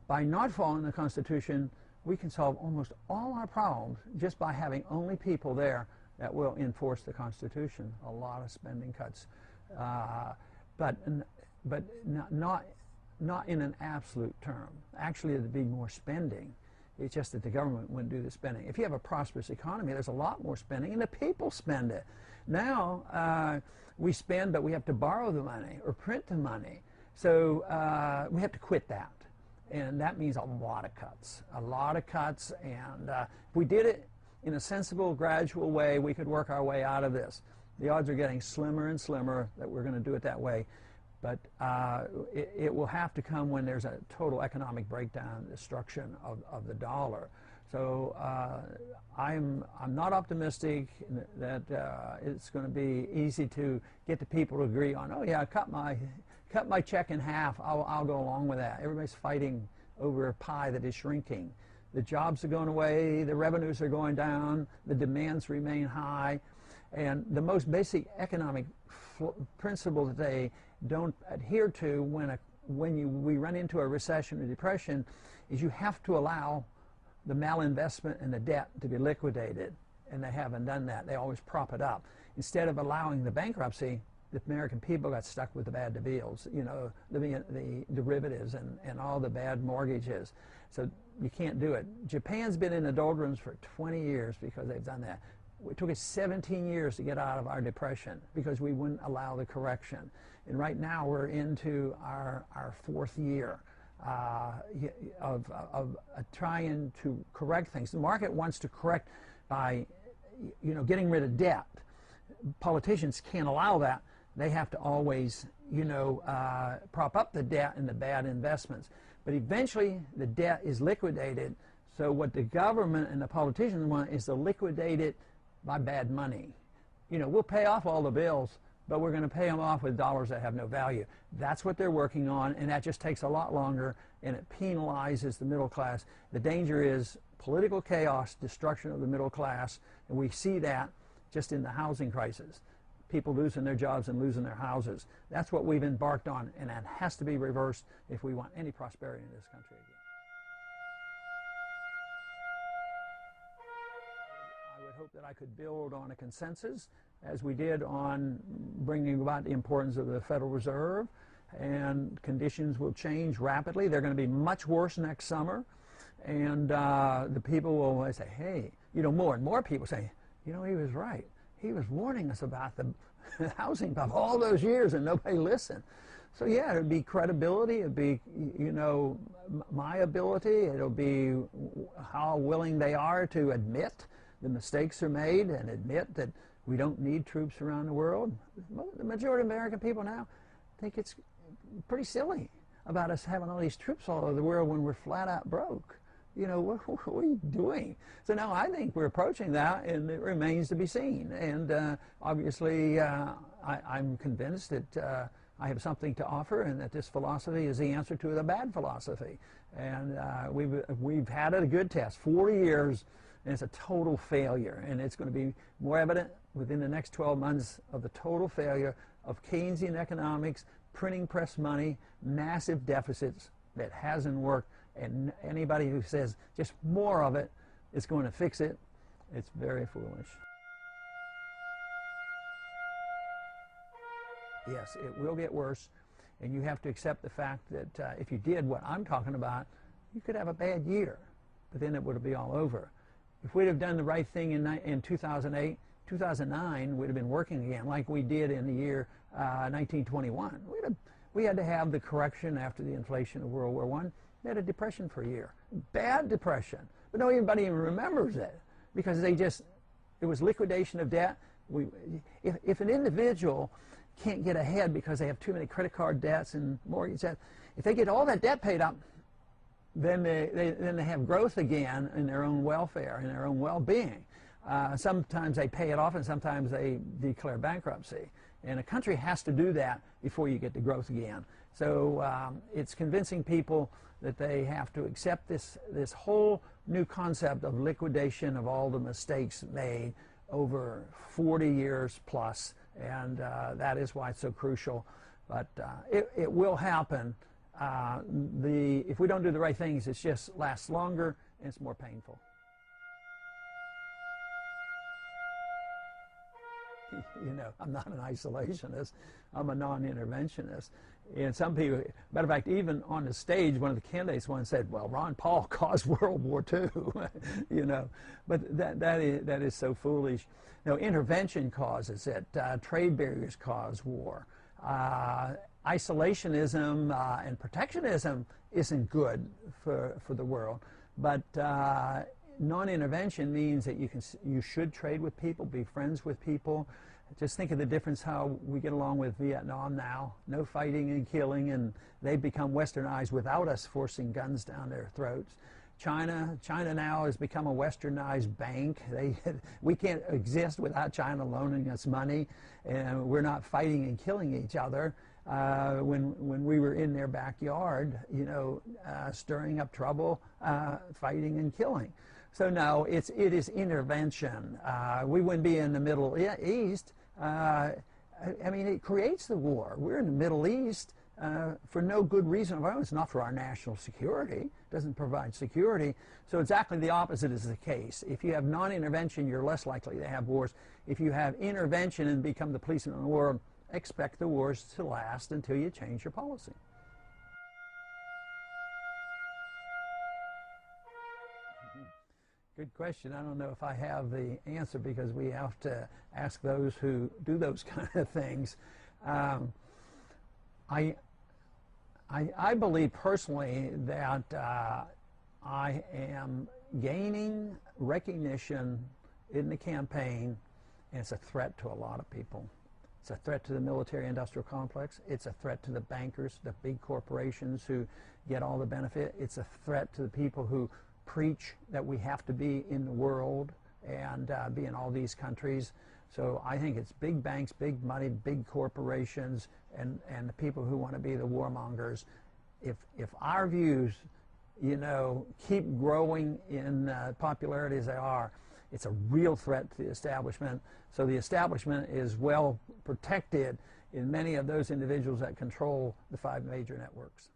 [SPEAKER 19] by not following the Constitution, we can solve almost all our problems just by having only people there that will enforce the Constitution. A lot of spending cuts, but not in an absolute term. Actually, there'd be more spending. It's just that the government wouldn't do the spending. If you have a prosperous economy, there's a lot more spending, and the people spend it. Now, we spend, but we have to borrow the money or print the money. So we have to quit that. And that means a lot of cuts. A lot of cuts, and if we did it in a sensible, gradual way, we could work our way out of this. The odds are getting slimmer and slimmer that we're going to do it that way. But it will have to come when there's a total economic breakdown, destruction of the dollar. So I'm not optimistic that it's going to be easy to get the people to agree on, oh yeah, cut my check in half, I'll go along with that. Everybody's fighting over a pie that is shrinking. The jobs are going away, the revenues are going down, the demands remain high, and the most basic economic principle that they don't adhere to when we run into a recession or depression is you have to allow the malinvestment and the debt to be liquidated, and they haven't done that. They always prop it up. Instead of allowing the bankruptcy, the American people got stuck with the bad deals, you know, the derivatives and all the bad mortgages. So you can't do it. Japan's been in the doldrums for 20 years because they've done that. It took us 17 years to get out of our depression because we wouldn't allow the correction. And right now we're into our fourth year of trying to correct things. The market wants to correct by, you know, getting rid of debt. Politicians can't allow that. They have to always, you know, prop up the debt and the bad investments. But eventually the debt is liquidated. So what the government and the politicians want is to liquidate it by bad money. You know, we'll pay off all the bills, but we're going to pay them off with dollars that have no value. That's what they're working on, and that just takes a lot longer, and it penalizes the middle class. The danger is political chaos, destruction of the middle class, and we see that just in the housing crisis. People losing their jobs and losing their houses. That's what we've embarked on, and that has to be reversed if we want any prosperity in this country again. I would hope that I could build on a consensus, as we did on bringing about the importance of the Federal Reserve, and conditions will change rapidly. They're going to be much worse next summer, and the people will say, hey, you know, more and more people say, you know, he was right. he was warning us about the housing bubble all those years and nobody listened. So yeah, it'd be credibility, it'd be, you know, my ability, it'll be how willing they are to admit the mistakes are made and admit that we don't need troops around the world. The majority of American people now think it's pretty silly about us having all these troops all over the world when we're flat out broke. You know, what are you doing? So now I think we're approaching that, and it remains to be seen. And obviously, I'm convinced that I have something to offer, and that this philosophy is the answer to the bad philosophy. And we've had a good test, 40 years, and it's a total failure. And it's going to be more evident within the next 12 months of the total failure of Keynesian economics, printing press money, massive deficits that hasn't worked. And anybody who says just more of it is going to fix it, it's very foolish. Yes, it will get worse, and you have to accept the fact that if you did what I'm talking about, you could have a bad year, but then it would be all over. If we'd have done the right thing in 2008, 2009, we'd have been working again like we did in the year 1921. We had to have the correction after the inflation of World War I. We had a depression for a year, bad depression, but nobody even remembers it because it was liquidation of debt. If an individual can't get ahead because they have too many credit card debts and mortgage debt, if they get all that debt paid up, then they have growth again in their own welfare, in their own well-being. Sometimes they pay it off and sometimes they declare bankruptcy. And a country has to do that before you get the growth again. So it's convincing people that they have to accept this whole new concept of liquidation of all the mistakes made over 40 years plus. And that is why it's so crucial. But it will happen. If we don't do the right things, it just lasts longer and it's more painful. You know, I'm not an isolationist. I'm a non-interventionist. And some people, matter of fact, even on the stage, one of the candidates once said, well, Ron Paul caused World War II, you know. But that is so foolish. No, intervention causes it. Trade barriers cause war. Isolationism and protectionism isn't good for the world. But non-intervention means that you should trade with people, be friends with people. Just think of the difference how we get along with Vietnam now. No fighting and killing, and they've become westernized without us forcing guns down their throats. China now has become a westernized bank. We can't exist without China loaning us money, and we're not fighting and killing each other. When we were in their backyard, you know, stirring up trouble, fighting and killing. So no, it is intervention. We wouldn't be in the Middle East. I mean, it creates the war. We're in the Middle East for no good reason of our own. It's not for our national security. It doesn't provide security. So exactly the opposite is the case. If you have non-intervention, you're less likely to have wars. If you have intervention and become the policeman of the world, expect the wars to last until you change your policy. Good question. I don't know if I have the answer because we have to ask those who do those kind of things. I believe personally that I am gaining recognition in the campaign, and it's a threat to a lot of people. It's a threat to the military-industrial complex. It's a threat to the bankers, the big corporations who get all the benefit. It's a threat to the people who preach that we have to be in the world and be in all these countries. So I think it's big banks, big money, big corporations, and the people who want to be the warmongers. If our views, you know, keep growing in popularity as they are, it's a real threat to the establishment. So the establishment is well protected in many of those individuals that control the 5 major networks.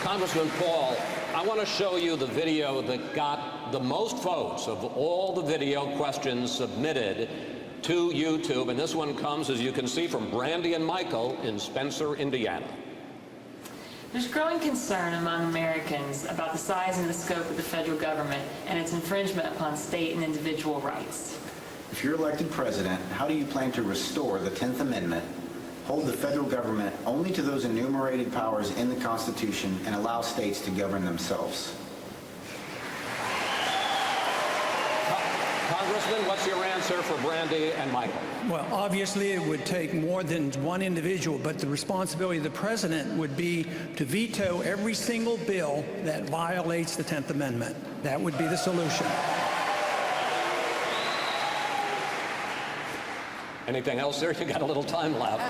[SPEAKER 11] Congressman Paul, I want to show you the video that got the most votes of all the video questions submitted to YouTube, and this one comes, as you can see, from Brandy and Michael in Spencer, Indiana.
[SPEAKER 1] There's growing concern among Americans about the size and the scope of the federal government and its infringement upon state and individual rights.
[SPEAKER 22] If you're elected president, how do you plan to restore the 10th Amendment, hold the federal government only to those enumerated powers in the Constitution, and allow states to govern themselves?
[SPEAKER 11] Congressman, what's your answer for Brandy and Michael?
[SPEAKER 13] Well, obviously it would take more than one individual, but the responsibility of the president would be to veto every single bill that violates the 10th Amendment. That would be the solution.
[SPEAKER 11] Anything else there? You got a little time left.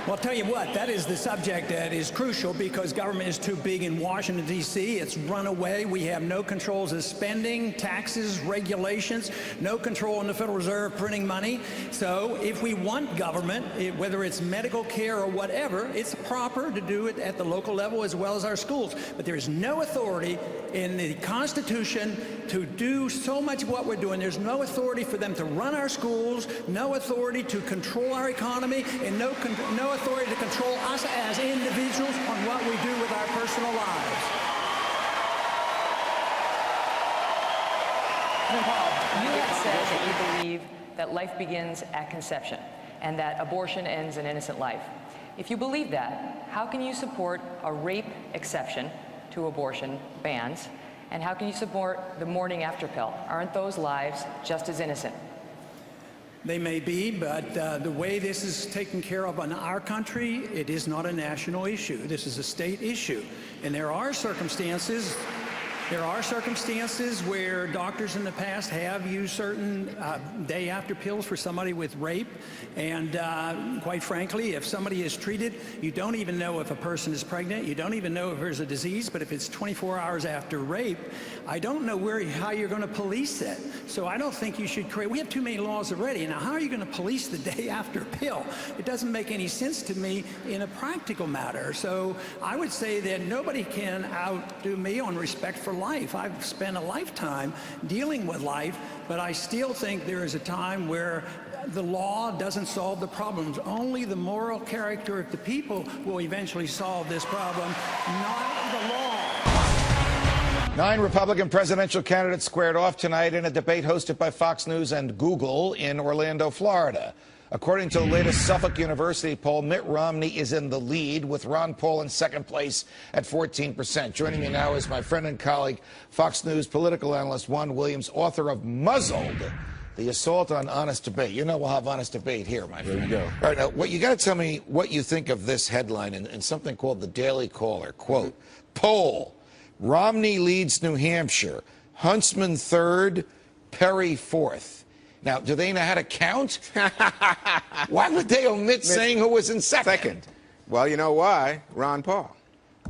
[SPEAKER 13] Well, I'll tell you what, that is the subject that is crucial because government is too big in Washington, D.C. It's run away. We have no controls of spending, taxes, regulations, no control in the Federal Reserve printing money. So if we want government, whether it's medical care or whatever, it's proper to do it at the local level as well as our schools. But there is no authority in the Constitution to do so much of what we're doing. There's no authority for them to run our schools, no authority to control our economy, and no authority to control us as individuals on what we do with our personal lives.
[SPEAKER 23] Paul, you have said that you believe that life begins at conception and that abortion ends an innocent life. If you believe that, how can you support a rape exception to abortion bans? And how can you support the morning after pill? Aren't those lives just as innocent?
[SPEAKER 13] They may be, but the way this is taken care of in our country, it is not a national issue. This is a state issue. And there are circumstances where doctors in the past have used certain day after pills for somebody with rape. And quite frankly, if somebody is treated, you don't even know if a person is pregnant. You don't even know if there's a disease. But if it's 24 hours after rape, I don't know how you're going to police it. So I don't think you should create. We have too many laws already. Now, how are you going to police the day after pill? It doesn't make any sense to me in a practical matter. So I would say that nobody can outdo me on respect for life. I've spent a lifetime dealing with life, but I still think there is a time where the law doesn't solve the problems. Only the moral character of the people will eventually solve this problem, not the law.
[SPEAKER 24] 9 Republican presidential candidates squared off tonight in a debate hosted by Fox News and Google in Orlando, Florida. According to the latest Suffolk University poll, Mitt Romney is in the lead, with Ron Paul in second place at 14%. Joining me now is my friend and colleague, Fox News political analyst Juan Williams, author of Muzzled, The Assault on Honest Debate. You know we'll have honest debate here, my friend. There we go. All right, now, you got to tell me what you think of this headline in something called the Daily Caller. Quote, poll, Romney leads New Hampshire, Huntsman third, Perry fourth. Now, do they know how to count? Why would they omit saying who was in second?
[SPEAKER 25] Well, you know why? Ron Paul.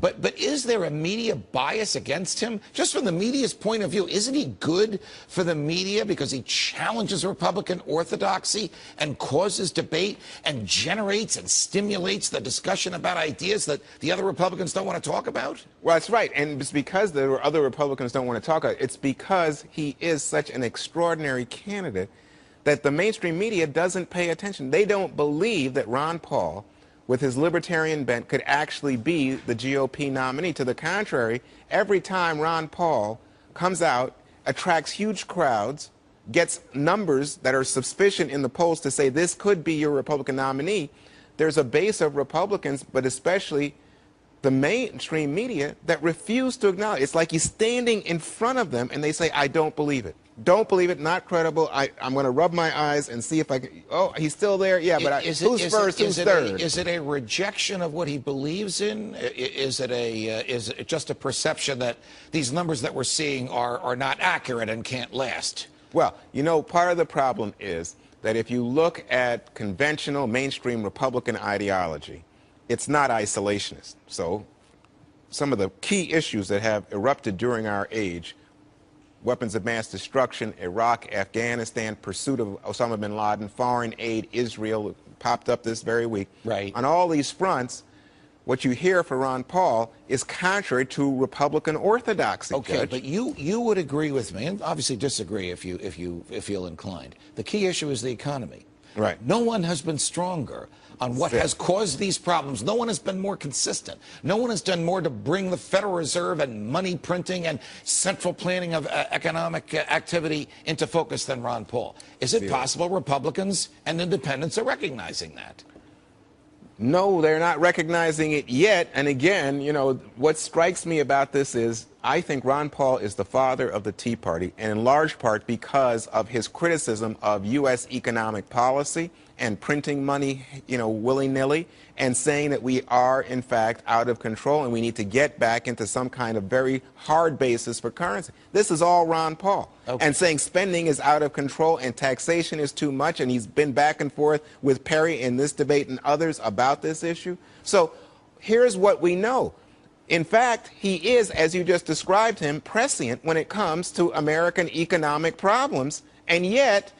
[SPEAKER 24] But is there a media bias against him? Just from the media's point of view, isn't he good for the media because he challenges Republican orthodoxy and causes debate and generates and stimulates the discussion about ideas that the other Republicans don't want to talk about?
[SPEAKER 25] Well, that's right. And it's because the other Republicans don't want to talk about it. It's because he is such an extraordinary candidate that the mainstream media doesn't pay attention. They don't believe that Ron Paul, with his libertarian bent, could actually be the GOP nominee. To the contrary, every time Ron Paul comes out, attracts huge crowds, gets numbers that are sufficient in the polls to say this could be your Republican nominee, there's a base of Republicans, but especially the mainstream media, that refuse to acknowledge. It's like he's standing in front of them and they say, I don't believe it. Don't believe it, not credible. I'm going to rub my eyes and see if I can. Oh, he's still there? Yeah, but who's first, who's third?
[SPEAKER 24] Is it a rejection of what he believes in? Is it just a perception that these numbers that we're seeing are not accurate and can't last?
[SPEAKER 25] Well, you know, part of the problem is that if you look at conventional mainstream Republican ideology, it's not isolationist. So some of the key issues that have erupted during our age, weapons of mass destruction, Iraq, Afghanistan, pursuit of Osama bin Laden, foreign aid, Israel, popped up this very week.
[SPEAKER 24] Right.
[SPEAKER 25] On all these fronts, what you hear for Ron Paul is contrary to Republican orthodoxy.
[SPEAKER 24] Okay,
[SPEAKER 25] Judge.
[SPEAKER 24] but you would agree with me, and obviously disagree if you feel inclined. The key issue is the economy. Right.
[SPEAKER 2] No one has been stronger on what has caused these problems. No one has been more consistent. No one has done more to bring the Federal Reserve and money printing and central planning of economic activity into focus than Ron Paul. Is it possible Republicans and independents are recognizing that?
[SPEAKER 25] No, they're not recognizing it yet. And again, you know, what strikes me about this is I think Ron Paul is the father of the Tea Party, and in large part because of his criticism of U.S. economic policy and printing money, you know, willy-nilly, and saying that we are, in fact, out of control and we need to get back into some kind of very hard basis for currency. This is all Ron Paul. Okay. And saying spending is out of control and taxation is too much, and he's been back and forth with Perry in this debate and others about this issue. So here's what we know. In fact, he is, as you just described him, prescient when it comes to American economic problems, and yet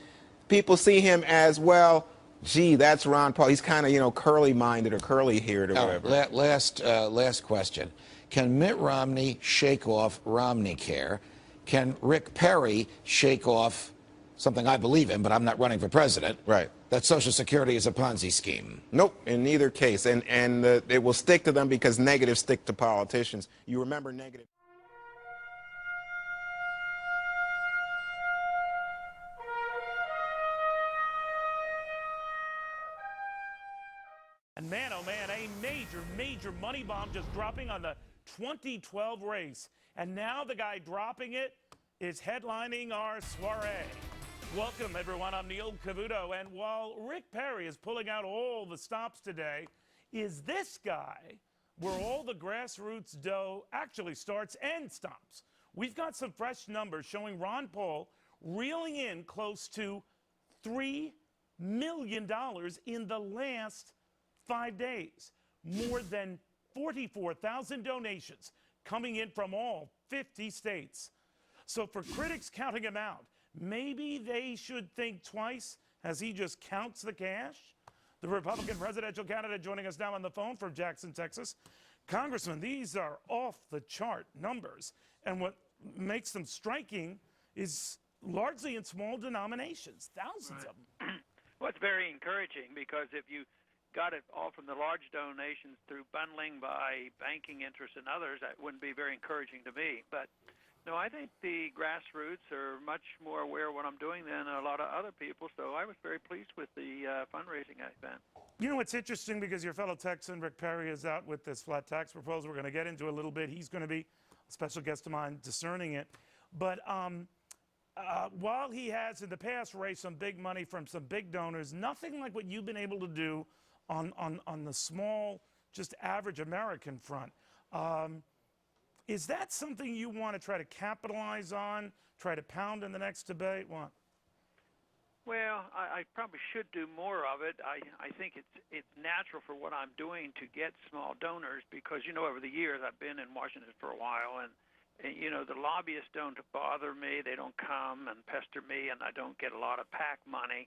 [SPEAKER 25] people see him as, well, gee, that's Ron Paul. He's kind of, you know, curly-minded or curly-haired or whatever.
[SPEAKER 2] Last question. Can Mitt Romney shake off Romney Care? Can Rick Perry shake off something I believe in, but I'm not running for president?
[SPEAKER 25] Right.
[SPEAKER 2] That Social Security is a Ponzi scheme.
[SPEAKER 25] Nope, in neither case. And it will stick to them because negatives stick to politicians. You remember negative.
[SPEAKER 3] And man, oh man, a major money bomb just dropping on the 2012 race. And now the guy dropping it is headlining our soiree. Welcome, everyone. I'm Neil Cavuto. And while Rick Perry is pulling out all the stops today, is this guy where all the grassroots dough actually starts and stops? We've got some fresh numbers showing Ron Paul reeling in close to $3 million in the last 5 days. More than 44,000 donations coming in from all 50 states. So for critics counting him out, maybe they should think twice as he just counts the cash. The Republican presidential candidate joining us now on the phone from Jackson, Texas. Congressman, these are off-the-chart numbers. And what makes them striking is largely in small denominations, thousands of them.
[SPEAKER 4] Well, it's very encouraging because if you got it all from the large donations through bundling by banking interests and others, that wouldn't be very encouraging to me. But no, I think the grassroots are much more aware of what I'm doing than a lot of other people, so I was very pleased with the fundraising event.
[SPEAKER 3] You know, it's interesting because your fellow Texan, Rick Perry, is out with this flat tax proposal we're going to get into a little bit. He's going to be a special guest of mine discerning it. But while he has in the past raised some big money from some big donors, nothing like what you've been able to do on the small, just average American front. Is that something you want to try to capitalize on, try to pound in the next debate? What?
[SPEAKER 4] Well, I probably should do more of it. I think it's natural for what I'm doing to get small donors because, you know, over the years I've been in Washington for a while, and you know, the lobbyists don't bother me. They don't come and pester me, and I don't get a lot of PAC money.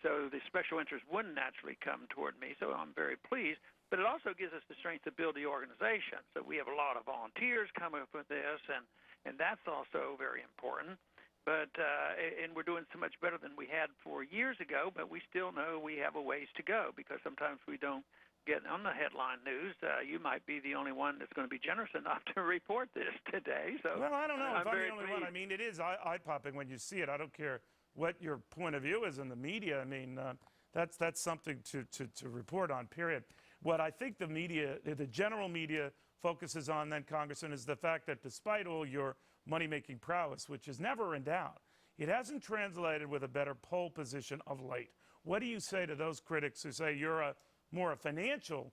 [SPEAKER 4] So the special interest wouldn't naturally come toward me, so I'm very pleased. But it also gives us the strength to build the organization. So we have a lot of volunteers coming up with this, and that's also very important. But and we're doing so much better than we had 4 years ago, but we still know we have a ways to go because sometimes we don't get on the headline news. You might be the only one that's going to be generous enough to report this today. So
[SPEAKER 3] well, I don't know if I'm the only
[SPEAKER 4] pleased.
[SPEAKER 3] one. I mean, it is eye-popping when you see it. I don't care what your point of view is in the media. I mean, that's something to report on, period. What I think the media, the general media, focuses on then, Congressman, is the fact that despite all your money-making prowess, which is never in doubt, it hasn't translated with a better poll position of late. What do you say to those critics who say you're more a financial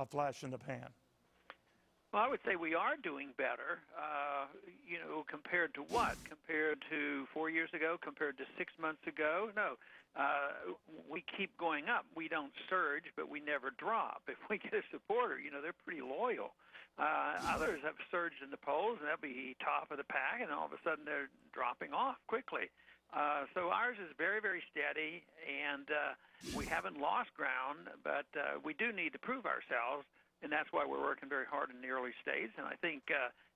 [SPEAKER 3] flash in the pan?
[SPEAKER 4] Well, I would say we are doing better, you know, compared to what? Compared to 4 years ago, compared to 6 months ago? No. We keep going up. We don't surge, but we never drop. If we get a supporter, you know, they're pretty loyal. Others have surged in the polls, and they'll be top of the pack, and all of a sudden they're dropping off quickly. So ours is very, very steady, and we haven't lost ground, but we do need to prove ourselves. And that's why we're working very hard in the early stages. And I think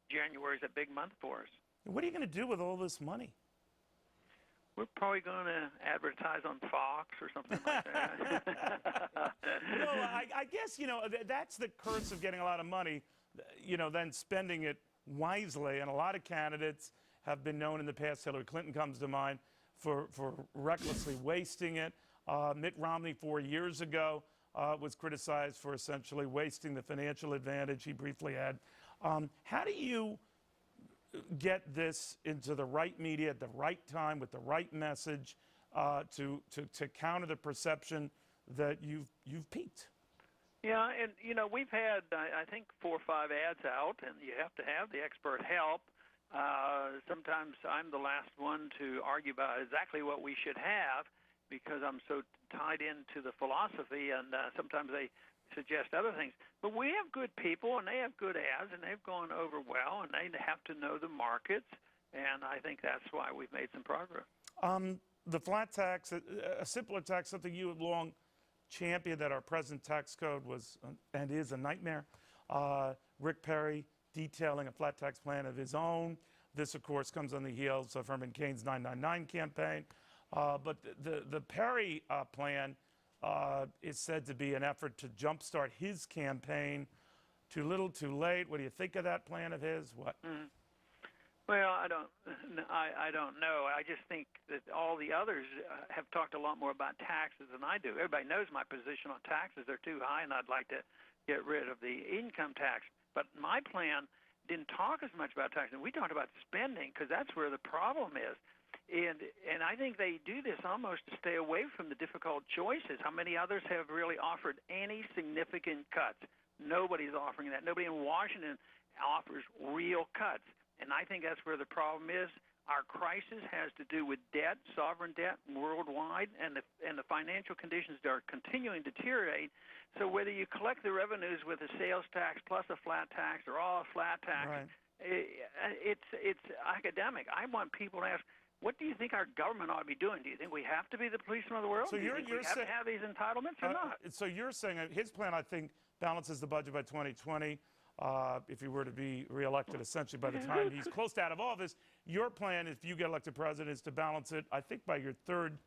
[SPEAKER 4] January is a big month for us.
[SPEAKER 3] What are you going to do with all this money?
[SPEAKER 4] we're probably going to advertise on Fox or something like that.
[SPEAKER 3] I guess, that's the curse of getting a lot of money, then spending it wisely. And a lot of candidates have been known in the past. Hillary Clinton comes to mind for recklessly wasting it. Mitt Romney 4 years ago was criticized for essentially wasting the financial advantage he briefly had. How do you get this into the right media at the right time with the right message to counter the perception that you've peaked?
[SPEAKER 4] Yeah, and we've had I think 4 or 5 ads out, and you have to have the expert help. Sometimes I'm the last one to argue about exactly what we should have because I'm so tied into the philosophy, and sometimes they suggest other things. But we have good people, and they have good ads, and they've gone over well, and they have to know the markets, and I think that's why we've made some progress.
[SPEAKER 3] The flat tax, a simpler tax, something you have long championed, that our present tax code was and is a nightmare. Rick Perry detailing a flat tax plan of his own. This, of course, comes on the heels of Herman Cain's 999 campaign. But the Perry plan is said to be an effort to jumpstart his campaign. Too little, too late. What do you think of that plan of his? What?
[SPEAKER 4] Well, I don't know. I just think that all the others have talked a lot more about taxes than I do. Everybody knows my position on taxes. They're too high, and I'd like to get rid of the income tax. But my plan didn't talk as much about taxes. We talked about spending because that's where the problem is. And I think they do this almost to stay away from the difficult choices. How many others have really offered any significant cuts? Nobody's offering that. Nobody in Washington offers real cuts. And I think that's where the problem is. Our crisis has to do with debt, sovereign debt worldwide, and the financial conditions are continuing to deteriorate. So whether you collect the revenues with a sales tax plus a flat tax or all a flat tax, right, it's academic. I want people to ask, what do you think our government ought to be doing? Do you think we have to be the policeman of the world?
[SPEAKER 3] So
[SPEAKER 4] do you think we have to have these entitlements or not?
[SPEAKER 3] So you're saying his plan, I think, balances the budget by 2020. If he were to be reelected, essentially by the time he's close to out of office. Your plan, if you get elected president, is to balance it, I think, by your third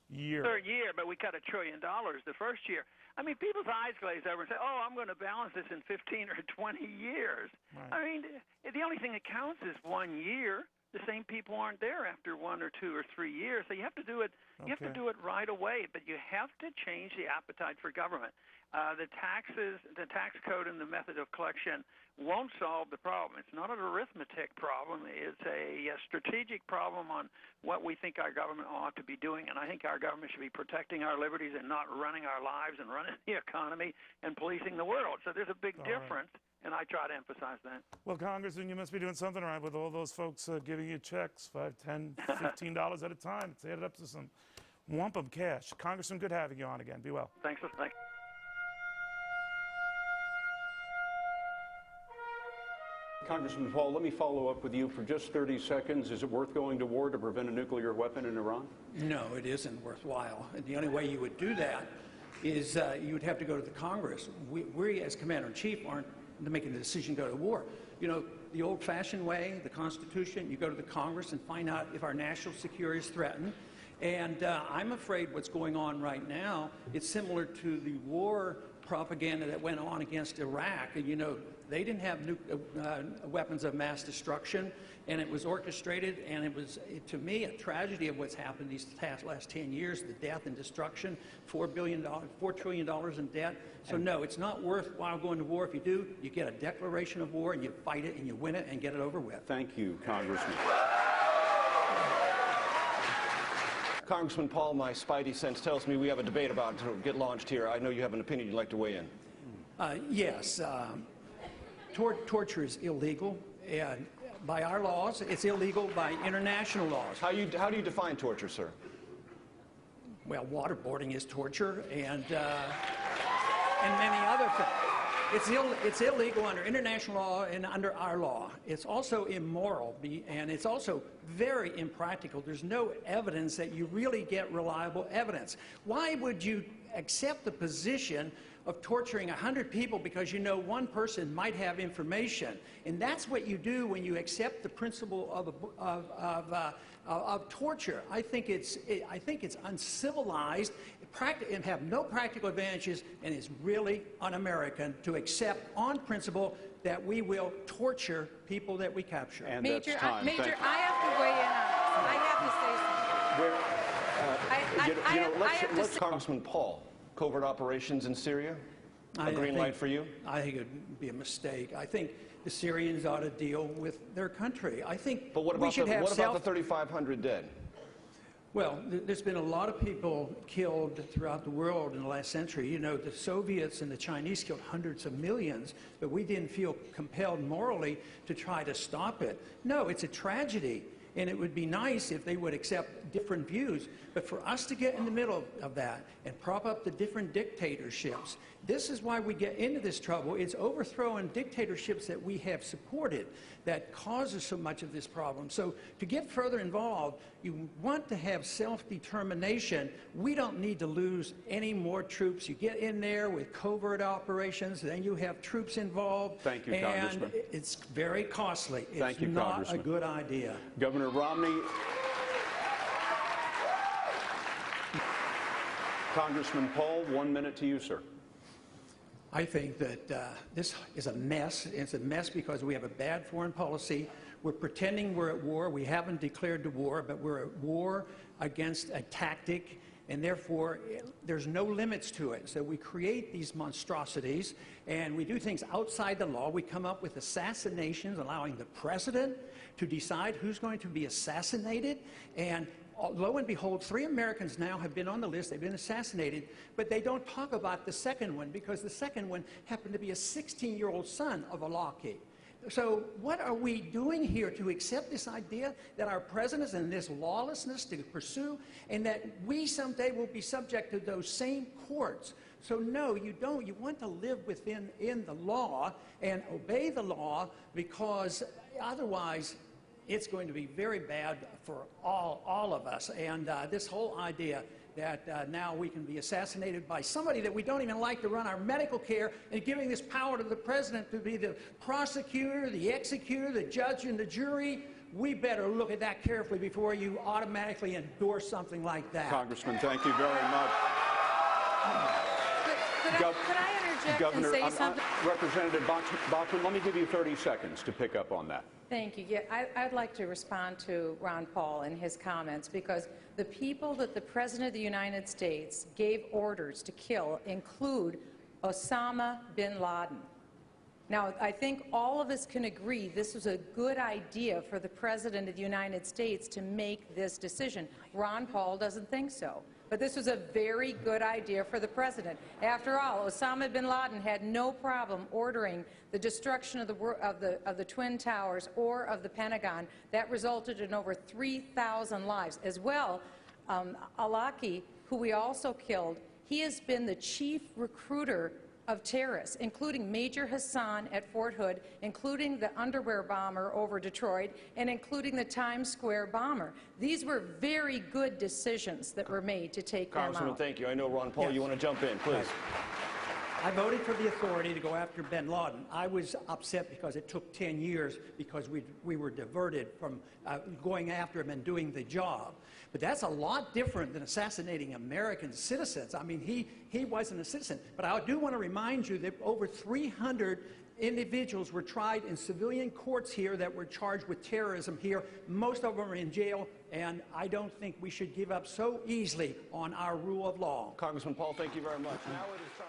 [SPEAKER 3] year.
[SPEAKER 4] Third year, but we cut $1 trillion the first year. I mean, people's eyes glaze over and say, oh, I'm going to balance this in 15 or 20 years. Right. I mean, the only thing that counts is 1 year. The same people aren't there after 1 or 2 or 3 years. So you have to do it. Okay. You have to do it right away. But you have to change the appetite for government. The tax code, and the method of collection won't solve the problem. It's not an arithmetic problem. It's a strategic problem on what we think our government ought to be doing. And I think our government should be protecting our liberties and not running our lives and running the economy and policing the world. So there's a big difference. Right. And I try to emphasize that.
[SPEAKER 3] Well, Congressman, you must be doing something right with all those folks giving you checks, $5, $10, $15 at a time. It's added up to some wampum cash. Congressman, good having you on again. Be well.
[SPEAKER 4] Thanks.
[SPEAKER 5] Congressman Paul, let me follow up with you for just 30 seconds. Is it worth going to war to prevent a nuclear weapon in Iran?
[SPEAKER 13] No, it isn't worthwhile. And the only way you would do that is you would have to go to the Congress. We as Commander-in-Chief aren't making the decision to go to war. You know, the old-fashioned way, the Constitution, you go to the Congress and find out if our national security is threatened. And I'm afraid what's going on right now, it's similar to the war propaganda that went on against Iraq. And, you know, they didn't have weapons of mass destruction, and it was orchestrated, and it was, to me, a tragedy of what's happened these last 10 years, the death and destruction, $4 trillion in debt. So, no, it's not worthwhile going to war. If you do, you get a declaration of war, and you fight it, and you win it, and get it over with.
[SPEAKER 5] Thank you, Congressman. Congressman Paul, my spidey sense tells me we have a debate about to get launched here. I know you have an opinion you'd like to weigh in.
[SPEAKER 13] Yes. Torture is illegal, and by our laws, it's illegal by international laws.
[SPEAKER 5] How do you define torture, sir?
[SPEAKER 13] Well, waterboarding is torture, and many other things. It's illegal under international law and under our law. It's also immoral, and it's also very impractical. There's no evidence that you really get reliable evidence. Why would you accept the position
[SPEAKER 19] of torturing 100 people because you know one person might have information. And that's what you do when you accept the principle of torture. I think it's uncivilized and have no practical advantages, and it's really un-American to accept on principle that we will torture people that we capture.
[SPEAKER 5] And
[SPEAKER 6] Major,
[SPEAKER 5] that's time.
[SPEAKER 6] Major, I have to weigh in on this. I have to say something.
[SPEAKER 5] Let's Congressman Paul, covert operations in Syria, a green light for you?
[SPEAKER 19] I think it would be a mistake. I think the Syrians ought to deal with their country. I think
[SPEAKER 5] But what
[SPEAKER 19] we
[SPEAKER 5] about,
[SPEAKER 19] should have
[SPEAKER 5] what about the 3,500 dead?
[SPEAKER 19] Well, there's been a lot of people killed throughout the world in the last century. You know, the Soviets and the Chinese killed hundreds of millions, but we didn't feel compelled morally to try to stop it. No, it's a tragedy, and it would be nice if they would accept different views. But for us to get in the middle of that and prop up the different dictatorships, this is why we get into this trouble. It's overthrowing dictatorships that we have supported that causes so much of this problem. So to get further involved, you want to have self-determination. We don't need to lose any more troops. You get in there with covert operations, then you have troops involved.
[SPEAKER 5] Thank you, Congressman.
[SPEAKER 19] And it's very costly.
[SPEAKER 5] Thank you,
[SPEAKER 19] It's not
[SPEAKER 5] Congressman.
[SPEAKER 19] a good idea.
[SPEAKER 5] Governor Romney. Congressman Paul, 1 minute to you, sir.
[SPEAKER 19] I think that this is a mess. It's a mess because we have a bad foreign policy. We're pretending we're at war. We haven't declared the war, but we're at war against a tactic, and therefore there's no limits to it. So we create these monstrosities, and we do things outside the law. We come up with assassinations, allowing the president to decide who's going to be assassinated, and lo and behold, 3 Americans now have been on the list. They've been assassinated, but they don't talk about the second one because the second one happened to be a 16-year-old son of a Lockheed. So what are we doing here to accept this idea that our presidents and this lawlessness to pursue, and that we someday will be subject to those same courts? So no, you don't. You want to live within the law and obey the law, because otherwise it's going to be very bad for all of us. And this whole idea that now we can be assassinated by somebody that we don't even like to run our medical care, and giving this power to the president to be the prosecutor, the executor, the judge, and the jury, we better look at that carefully before you automatically endorse something like that.
[SPEAKER 5] Congressman, thank you very much.
[SPEAKER 6] Could I interject
[SPEAKER 5] Governor,
[SPEAKER 6] and say something?
[SPEAKER 5] Representative Bachman, let me give you 30 seconds to pick up on that.
[SPEAKER 6] Thank you. Yeah, I'd like to respond to Ron Paul and his comments, because the people that the President of the United States gave orders to kill include Osama bin Laden. Now, I think all of us can agree this was a good idea for the President of the United States to make this decision. Ron Paul doesn't think so. But this was a very good idea for the President. After all, Osama bin Laden had no problem ordering the destruction of the Twin Towers or of the Pentagon. That resulted in over 3,000 lives. As well, Alaki, who we also killed, he has been the chief recruiter of terrorists, including Major Hassan at Fort Hood, including the underwear bomber over Detroit, and including the Times Square bomber. These were very good decisions that were made to take them
[SPEAKER 5] Congressman,
[SPEAKER 6] out.
[SPEAKER 5] thank you. I know, Ron Paul, you want to jump in, please.
[SPEAKER 19] Right. I voted for the authority to go after bin Laden. I was upset because it took 10 years because we were diverted from going after him and doing the job. But that's a lot different than assassinating American citizens. I mean, he wasn't a citizen. But I do want to remind you that over 300 individuals were tried in civilian courts here that were charged with terrorism here. Most of them are in jail, and I don't think we should give up so easily on our rule of law.
[SPEAKER 5] Congressman Paul, thank you very much. Now it is time.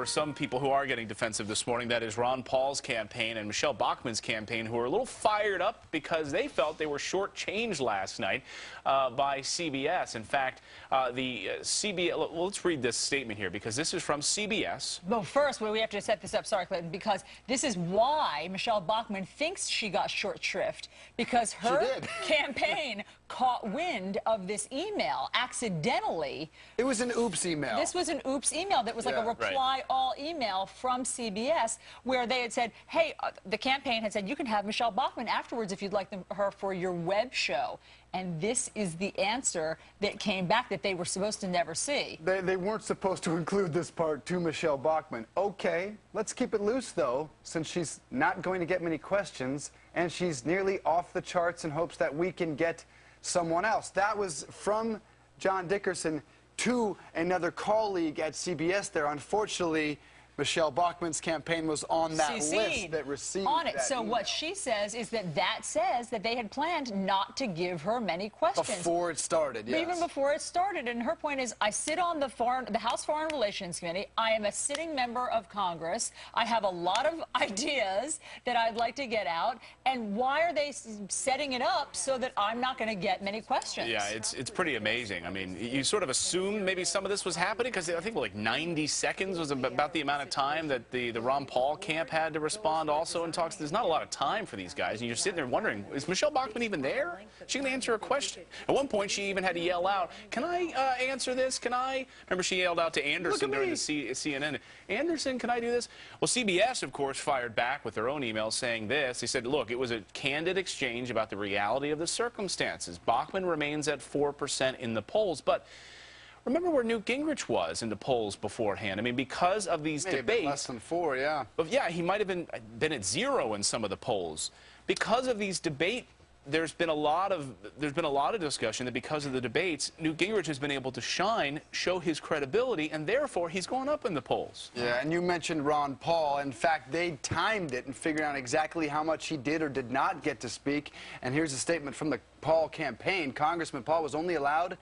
[SPEAKER 7] were some people who are getting defensive this morning. That is Ron Paul's campaign and Michelle Bachmann's campaign, who are a little fired up because they felt they were shortchanged last night by CBS. In fact, CBS, well, let's read this statement here because this is from CBS.
[SPEAKER 9] Well, first, we have to set this up, sorry, Clinton, because this is why Michelle Bachmann thinks she got short shrift, because her campaign caught wind of this email accidentally.
[SPEAKER 10] It was an oops email.
[SPEAKER 9] This was an oops email that was like a reply all email from CBS where they had said, hey, the campaign had said, you can have Michelle Bachmann afterwards if you'd like her for your web show. And this is the answer that came back that they were supposed to never see.
[SPEAKER 10] They weren't supposed to include this part to Michelle Bachmann. Okay, let's keep it loose, though, since she's not going to get many questions, and she's nearly off the charts in hopes that we can get someone else. That was from John Dickerson to another colleague at CBS there. Unfortunately, Michelle Bachmann's campaign was on that list that received that
[SPEAKER 9] So
[SPEAKER 10] email.
[SPEAKER 9] what she says is that says that they had planned not to give her many questions.
[SPEAKER 10] Before it started, yes.
[SPEAKER 9] Even before it started. And her point is, I sit on the House Foreign Relations Committee. I am a sitting member of Congress. I have a lot of ideas that I'd like to get out. And why are they setting it up so that I'm not going to get many questions?
[SPEAKER 7] Yeah, it's pretty amazing. I mean, you sort of assume maybe some of this was happening because I think like 90 seconds was about the amount of time that the Ron Paul camp had to respond also in talks. There's not a lot of time for these guys, and you're sitting there wondering, is Michelle Bachmann even there? She can answer a question. At one point, she even had to yell out, can I answer this? Can I? Remember, she yelled out to Anderson during the CNN, Anderson, can I do this? Well, CBS, of course, fired back with their own email saying this. They said, look, it was a candid exchange about the reality of the circumstances. Bachmann remains at 4% in the polls, but remember where Newt Gingrich was in the polls beforehand. I mean, because of these debates.
[SPEAKER 10] Less than 4, yeah.
[SPEAKER 7] But yeah, he might have been at 0 in some of the polls. Because of these debates, there's been a lot of discussion that because of the debates, Newt Gingrich has been able to shine, show his credibility, and therefore he's going up in the polls.
[SPEAKER 10] Yeah, and you mentioned Ron Paul. In fact, they timed it and figured out exactly how much he did or did not get to speak. And here's a statement from the Paul campaign. Congressman Paul was only allowed,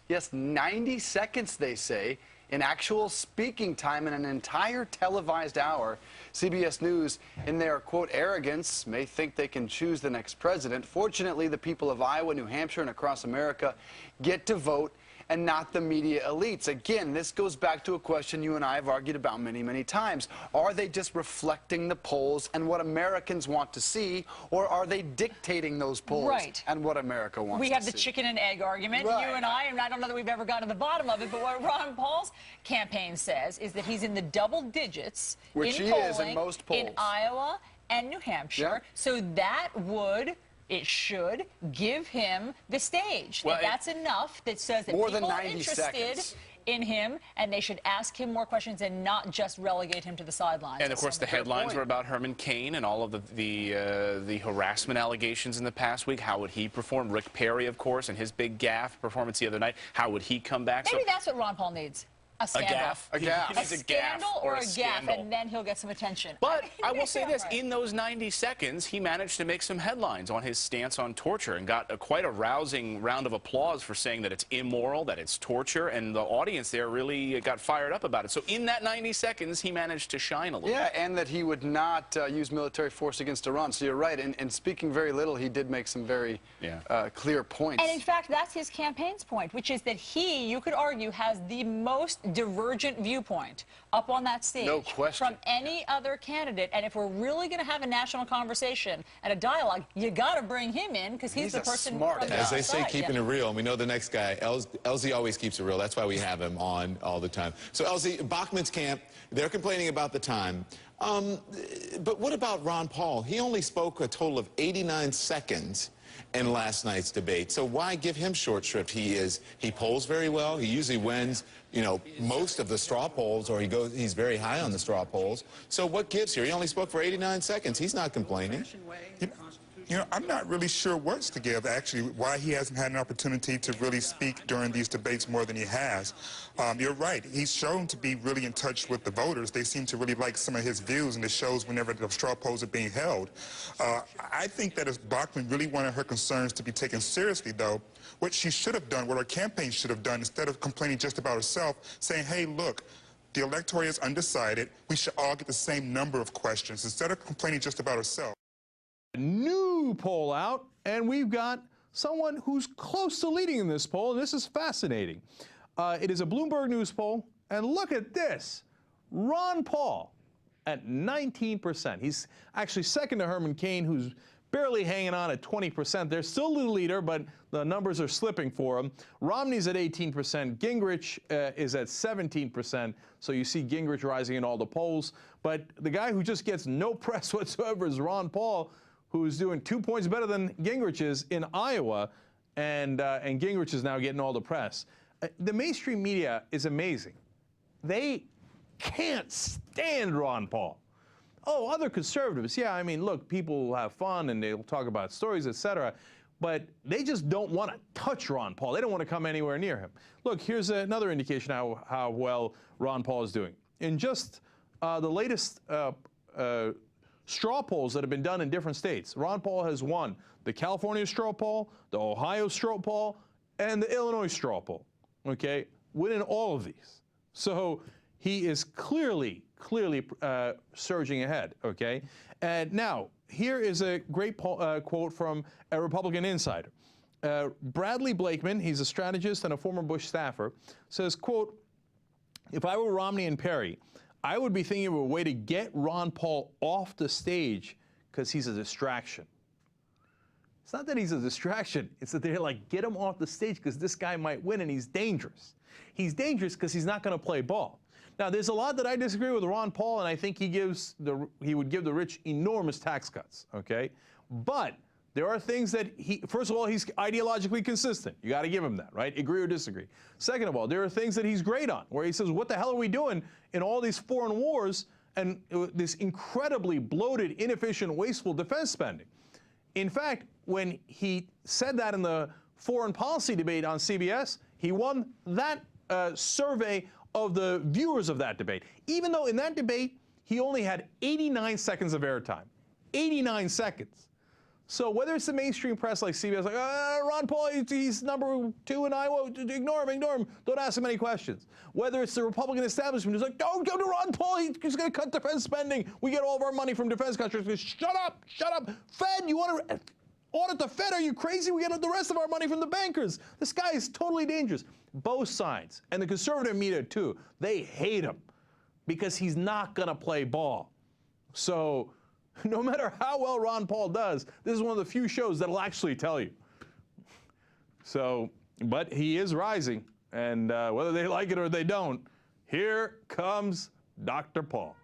[SPEAKER 10] yes, 90 seconds, they say, in actual speaking time in an entire televised hour. CBS News, in their, quote, arrogance, may think they can choose the next president. Fortunately, the people of Iowa, New Hampshire, and across America get to vote, and not the media elites. Again, this goes back to a question you and I have argued about many, many times. Are they just reflecting the polls and what Americans want to see, or are they dictating those polls and what America wants to see?
[SPEAKER 9] We have the chicken and egg argument. You and I don't know that we've ever gotten to the bottom of it, but what Ron Paul's campaign says is that he's in the double digits
[SPEAKER 10] which
[SPEAKER 9] in
[SPEAKER 10] he
[SPEAKER 9] polling
[SPEAKER 10] is in most polls.
[SPEAKER 9] in Iowa and New Hampshire. So that it should give him the stage.
[SPEAKER 10] Well,
[SPEAKER 9] that's enough that says that
[SPEAKER 10] more than
[SPEAKER 9] people are
[SPEAKER 10] 90
[SPEAKER 9] interested
[SPEAKER 10] seconds.
[SPEAKER 9] in him, and they should ask him more questions and not just relegate him to the sidelines.
[SPEAKER 7] And of course, the headlines were about Herman Cain and all of the harassment allegations in the past week. How would he perform? Rick Perry, of course, and his big gaffe performance the other night. How would he come back?
[SPEAKER 9] Maybe that's what Ron Paul needs. A scandal.
[SPEAKER 7] A gaffe. He needs
[SPEAKER 9] a scandal or a gaffe, and then he'll get some attention.
[SPEAKER 7] But I will say this, in those 90 seconds, he managed to make some headlines on his stance on torture and got quite a rousing round of applause for saying that it's immoral, that it's torture, and the audience there really got fired up about it. So in that 90 seconds, he managed to shine a little.
[SPEAKER 10] Yeah, and that he would not use military force against Iran. So you're right, and speaking very little, he did make some very clear points.
[SPEAKER 9] And in fact, that's his campaign's point, which is that he, you could argue, has the most divergent viewpoint up on that stage from any other candidate. And if we're really going to have a national conversation and a dialogue, you got to bring him in because he's the person from the
[SPEAKER 12] As they say,
[SPEAKER 9] side.
[SPEAKER 12] keeping it real. And we know the next guy, LZ always keeps it real. That's why we have him on all the time. So LZ, Bachmann's camp, they're complaining about the time. But what about Ron Paul? He only spoke a total of 89 seconds in last night's debate. So why give him short shrift? He polls very well. He usually wins, you know, most of the straw polls, or he's very high on the straw polls. So what gives here? He only spoke for 89 seconds. He's not complaining.
[SPEAKER 14] You know, I'm not really sure what's to give, actually, why he hasn't had an opportunity to really speak during these debates more than he has. You're right. He's shown to be really in touch with the voters. They seem to really like some of his views, and it shows whenever the straw polls are being held. I think that if Bachmann really wanted her concerns to be taken seriously, though, what she should have done, what her campaign should have done, instead of complaining just about herself, saying, hey, look, The electorate is undecided. We should all get the same number of questions instead of complaining just about ourselves.
[SPEAKER 8] A new poll out, and we've got someone who's close to leading in this poll, and this is fascinating. It is a Bloomberg News poll, and look at this. Ron Paul at 19%. He's actually second to Herman Cain, who's barely hanging on at 20%. They're still the leader, but the numbers are slipping for him. Romney's at 18%. Gingrich is at 17%. So you see Gingrich rising in all the polls. But the guy who just gets no press whatsoever is Ron Paul, who's doing 2 points better than Gingrich is in Iowa, and Gingrich is now getting all the press. The mainstream media is amazing. They can't stand Ron Paul. Oh, other conservatives, yeah, I mean, look, people will have fun and they'll talk about stories, etc., but they just don't want to touch Ron Paul. They don't want to come anywhere near him. Look, here's another indication how well Ron Paul is doing. In just the latest straw polls that have been done in different states, Ron Paul has won the California straw poll, the Ohio straw poll, and the Illinois straw poll, okay, winning all of these. So he is clearly surging ahead, okay? And now, here is a great quote from a Republican insider. Bradley Blakeman, he's a strategist and a former Bush staffer, says, quote, "If I were Romney and Perry, I would be thinking of a way to get Ron Paul off the stage because he's a distraction." It's not that he's a distraction. It's that they're like, get him off the stage because this guy might win and he's dangerous. He's dangerous because he's not going to play ball. Now, there's a lot that I disagree with Ron Paul, and I think he would give the rich enormous tax cuts, okay? But there are things that first of all, he's ideologically consistent. You got to give him that, right? Agree or disagree. Second of all, there are things that he's great on, where he says, what the hell are we doing in all these foreign wars and this incredibly bloated, inefficient, wasteful defense spending? In fact, when he said that in the foreign policy debate on CBS, he won that survey of the viewers of that debate, even though in that debate, he only had 89 seconds of airtime. 89 seconds. So whether it's the mainstream press like CBS, like, Ron Paul, he's number 2 in Iowa, ignore him, don't ask him any questions. Whether it's the Republican establishment who's like, don't go to Ron Paul, he's going to cut defense spending. We get all of our money from defense contractors. Shut up. Fed, you want to audit the Fed? Are you crazy? We get the rest of our money from the bankers. This guy is totally dangerous. Both sides, and the conservative media too, they hate him because he's not going to play ball. So no matter how well Ron Paul does, this is one of the few shows that'll actually tell you. So, but he is rising, and whether they like it or they don't, here comes Dr. Paul.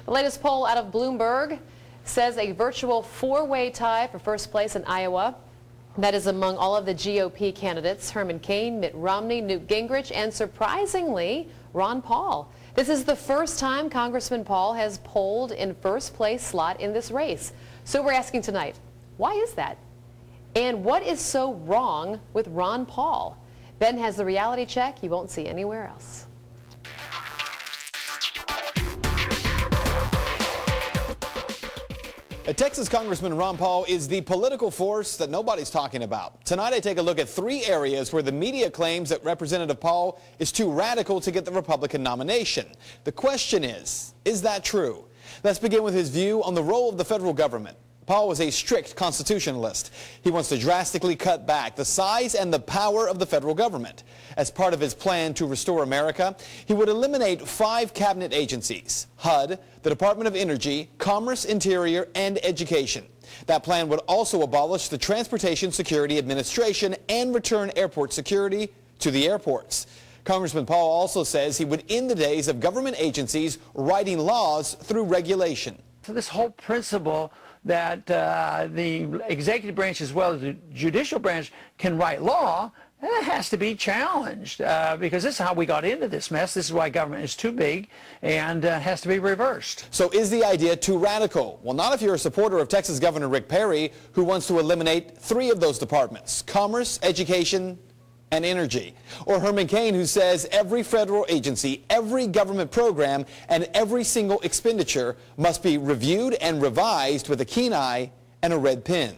[SPEAKER 15] The latest poll out of Bloomberg says a virtual four-way tie for first place in Iowa. That is among all of the GOP candidates: Herman Cain, Mitt Romney, Newt Gingrich, and surprisingly, Ron Paul. This is the first time Congressman Paul has polled in first place slot in this race. So we're asking tonight, why is that? And what is so wrong with Ron Paul? Ben has the reality check you won't see anywhere else.
[SPEAKER 16] Texas Congressman Ron Paul is the political force that nobody's talking about. Tonight I take a look at 3 areas where the media claims that Representative Paul is too radical to get the Republican nomination. The question is that true? Let's begin with his view on the role of the federal government. Paul was a strict constitutionalist. He wants to drastically cut back the size and the power of the federal government. As part of his plan to restore America, he would eliminate 5 cabinet agencies: HUD, the Department of Energy, Commerce, Interior, and Education. That plan would also abolish the Transportation Security Administration and return airport security to the airports. Congressman Paul also says he would end the days of government agencies writing laws through regulation.
[SPEAKER 19] So this whole principle that the executive branch as well as the judicial branch can write law,
[SPEAKER 13] That has to be challenged because this is how we got into this mess. This is why government is too big and has to be reversed.
[SPEAKER 16] So is the idea too radical? Well, not if you're a supporter of Texas Governor Rick Perry, who wants to eliminate 3 of those departments: commerce, education, and energy. Or Herman Cain, who says every federal agency, every government program, and every single expenditure must be reviewed and revised with a keen eye and a red pen.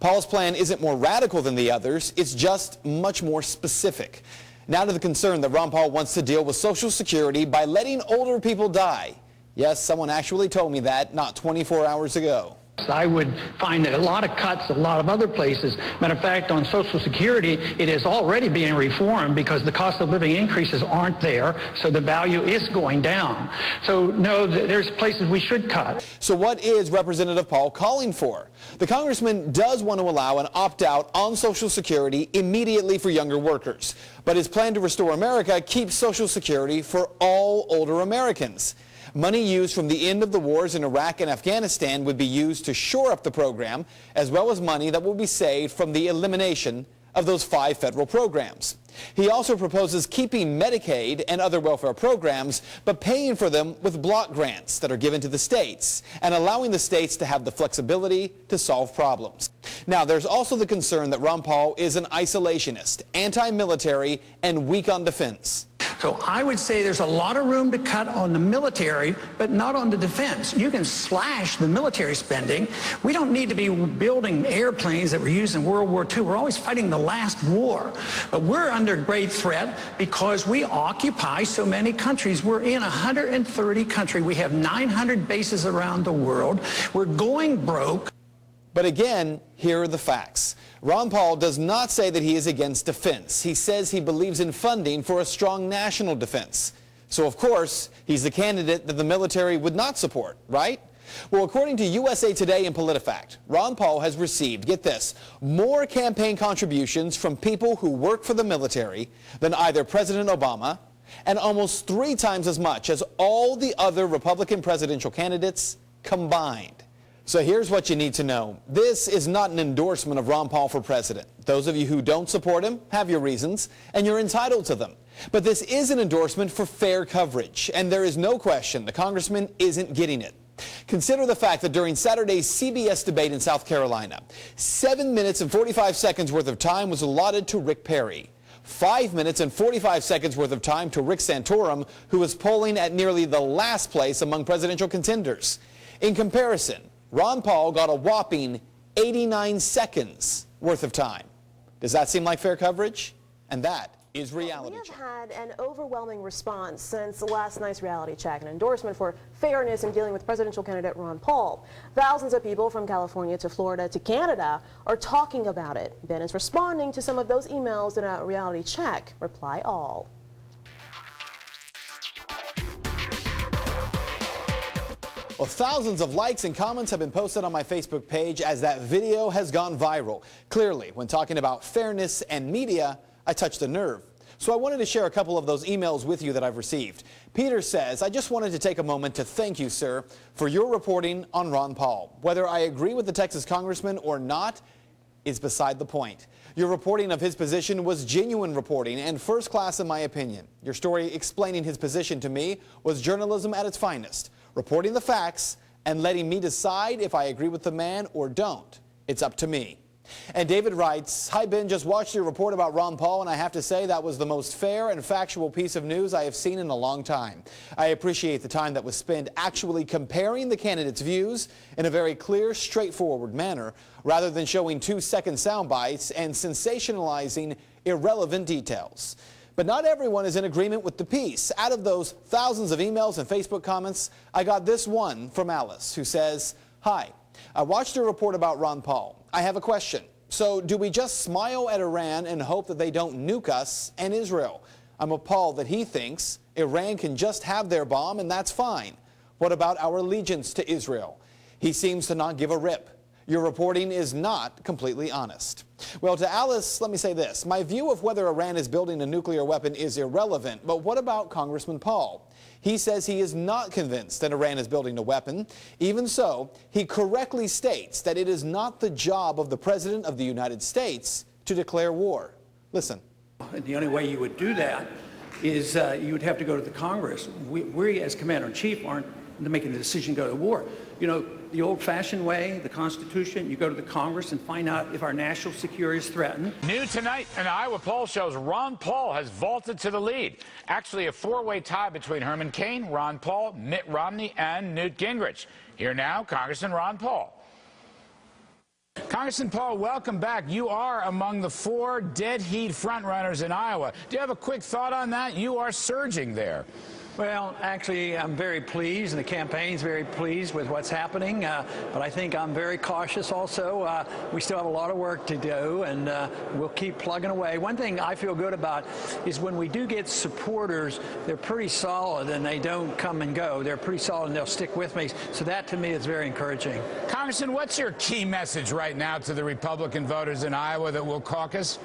[SPEAKER 16] Paul's plan isn't more radical than the others, it's just much more specific. Now to the concern that Ron Paul wants to deal with Social Security by letting older people die. Yes, someone actually told me that not 24 hours ago.
[SPEAKER 13] I would find that a lot of cuts, a lot of other places. Matter of fact, on Social Security, it is already being reformed because the cost of living increases aren't there, so the value is going down. So no, there's places we should cut.
[SPEAKER 16] So what is Representative Paul calling for? The congressman does want to allow an opt-out on Social Security immediately for younger workers, but his plan to restore America keeps Social Security for all older Americans. Money used from the end of the wars in Iraq and Afghanistan would be used to shore up the program, as well as money that will be saved from the elimination of those 5 federal programs. He also proposes keeping Medicaid and other welfare programs, but paying for them with block grants that are given to the states and allowing the states to have the flexibility to solve problems. Now, there's also the concern that Ron Paul is an isolationist, anti-military, and weak on defense.
[SPEAKER 13] So I would say there's a lot of room to cut on the military, but not on the defense. You can slash the military spending. We don't need to be building airplanes that were used in World War II. We're always fighting the last war. But we're under great threat because we occupy so many countries. We're in 130 countries. We have 900 bases around the world. We're going broke.
[SPEAKER 16] But again, here are the facts. Ron Paul does not say that he is against defense. He says he believes in funding for a strong national defense. So, of course, he's the candidate that the military would not support, right? Well, according to USA Today and PolitiFact, Ron Paul has received, get this, more campaign contributions from people who work for the military than either President Obama, and almost 3 times as much as all the other Republican presidential candidates combined. So here's what you need to know. This is not an endorsement of Ron Paul for president. Those of you who don't support him have your reasons, and you're entitled to them. But this is an endorsement for fair coverage, and there is no question the congressman isn't getting it. Consider the fact that during Saturday's CBS debate in South Carolina, 7 minutes and 45 seconds worth of time was allotted to Rick Perry. 5 minutes and 45 seconds worth of time to Rick Santorum, who was polling at nearly the last place among presidential contenders. In comparison, Ron Paul got a whopping 89 seconds worth of time. Does that seem like fair coverage? And that is reality check.
[SPEAKER 1] We have had an overwhelming response since last night's reality check, an endorsement for fairness in dealing with presidential candidate Ron Paul. Thousands of people from California to Florida to Canada are talking about it. Ben is responding to some of those emails in a reality check. Reply all.
[SPEAKER 16] Well, thousands of likes and comments have been posted on my Facebook page as that video has gone viral. Clearly, when talking about fairness and media, I touched a nerve. So I wanted to share a couple of those emails with you that I've received. Peter says, I just wanted to take a moment to thank you, sir, for your reporting on Ron Paul. Whether I agree with the Texas congressman or not is beside the point. Your reporting of his position was genuine reporting and first class in my opinion. Your story explaining his position to me was journalism at its finest. Reporting the facts and letting me decide if I agree with the man or don't. It's up to me. And David writes, hi Ben, just watched your report about Ron Paul and I have to say that was the most fair and factual piece of news I have seen in a long time. I appreciate the time that was spent actually comparing the candidates' views in a very clear, straightforward manner rather than showing 2-second sound bites and sensationalizing irrelevant details. But not everyone is in agreement with the piece. Out of those thousands of emails and Facebook comments, I got this one from Alice who says, hi, I watched your report about Ron Paul. I have a question. So do we just smile at Iran and hope that they don't nuke us and Israel? I'm appalled that he thinks Iran can just have their bomb and that's fine. What about our allegiance to Israel? He seems to not give a rip. Your reporting is not completely honest. Well, to Alice, let me say this. My view of whether Iran is building a nuclear weapon is irrelevant, but what about Congressman Paul? He says he is not convinced that Iran is building a weapon. Even so, he correctly states that it is not the job of the President of the United States to declare war. Listen.
[SPEAKER 13] And the only way you would do that is you would have to go to the Congress. We as Commander-in-Chief aren't making the decision to go to war. You know, the old-fashioned way, the Constitution, you go to the Congress and find out if our national security is threatened.
[SPEAKER 17] New tonight, an Iowa poll shows Ron Paul has vaulted to the lead. Actually, a four-way tie between Herman Cain, Ron Paul, Mitt Romney, and Newt Gingrich. Here now, Congressman Ron Paul. Congressman Paul, welcome back. You are among the four dead heat frontrunners in Iowa. Do you have a quick thought on that? You are surging there.
[SPEAKER 19] Well, actually, I'm very pleased, and the campaign's very pleased with what's happening, but I think I'm very cautious also. We still have a lot of work to do, and we'll keep plugging away. One thing I feel good about is when we do get supporters, they're pretty solid, and they don't come and go. They're pretty solid, and they'll stick with me, so that, to me, is very encouraging.
[SPEAKER 17] Congressman, what's your key message right now to the Republican voters in Iowa that will caucus?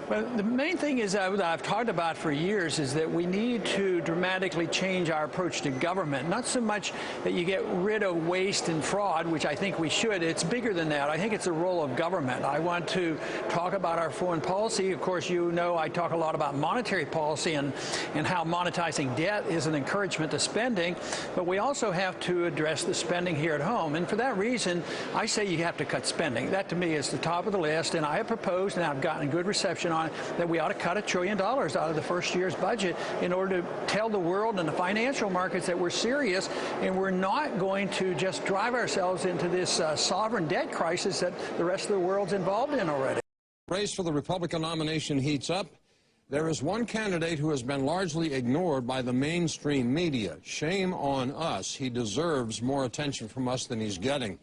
[SPEAKER 19] Well, the main thing is that I've talked about for years is that we need to dramatically change our approach to government. Not so much that you get rid of waste and fraud, which I think we should. It's bigger than that. I think it's the role of government. I want to talk about our foreign policy. Of course, you know I talk a lot about monetary policy and how monetizing debt is an encouragement to spending. But we also have to address the spending here at home. And for that reason, I say you have to cut spending. That, to me, is the top of the list. And I have proposed, and I've gotten good reception on, that we ought to cut $1 trillion out of the first year's budget in order to tell the world and the financial markets that we're serious and we're not going to just drive ourselves into this sovereign debt crisis that the rest of the world's involved in already.
[SPEAKER 18] Race for the Republican nomination heats up. There is one candidate who has been largely ignored by the mainstream media. Shame on us. He deserves more attention from us than he's getting.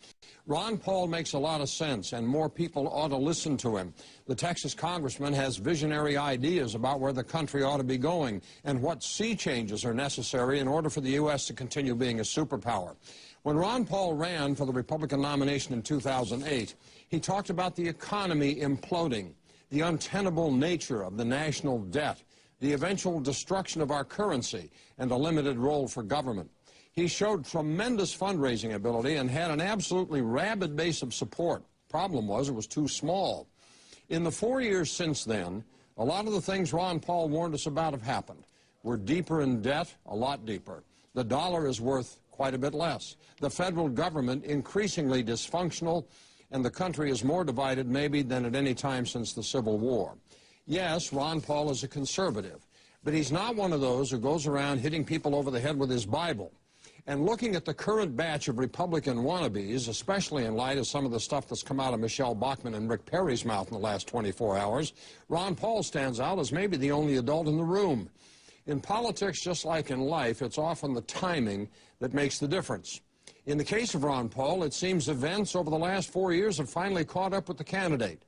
[SPEAKER 18] Ron Paul makes a lot of sense, and more people ought to listen to him. The Texas congressman has visionary ideas about where the country ought to be going and what sea changes are necessary in order for the U.S. to continue being a superpower. When Ron Paul ran for the Republican nomination in 2008, he talked about the economy imploding, the untenable nature of the national debt, the eventual destruction of our currency, and a limited role for government. He showed tremendous fundraising ability and had an absolutely rabid base of support. Problem was, it was too small. In the 4 years since then, a lot of the things Ron Paul warned us about have happened. We're deeper in debt, a lot deeper. The dollar is worth quite a bit less. The federal government increasingly dysfunctional, and the country is more divided maybe than at any time since the Civil War. Yes, Ron Paul is a conservative, but he's not one of those who goes around hitting people over the head with his Bible. And looking at the current batch of Republican wannabes, especially in light of some of the stuff that's come out of Michelle Bachmann and Rick Perry's mouth in the last 24 hours, Ron Paul stands out as maybe the only adult in the room. In politics, just like in life, it's often the timing that makes the difference. In the case of Ron Paul, it seems events over the last 4 years have finally caught up with the candidate.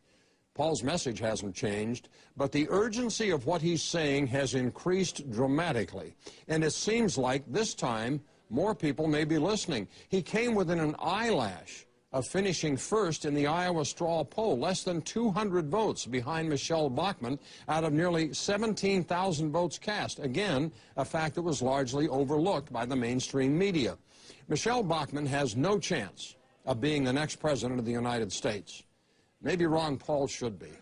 [SPEAKER 18] Paul's message hasn't changed, but the urgency of what he's saying has increased dramatically. And it seems like this time, more people may be listening. He came within an eyelash of finishing first in the Iowa straw poll, less than 200 votes behind Michelle Bachmann out of nearly 17,000 votes cast. Again, a fact that was largely overlooked by the mainstream media. Michelle Bachmann has no chance of being the next president of the United States. Maybe Ron Paul should be.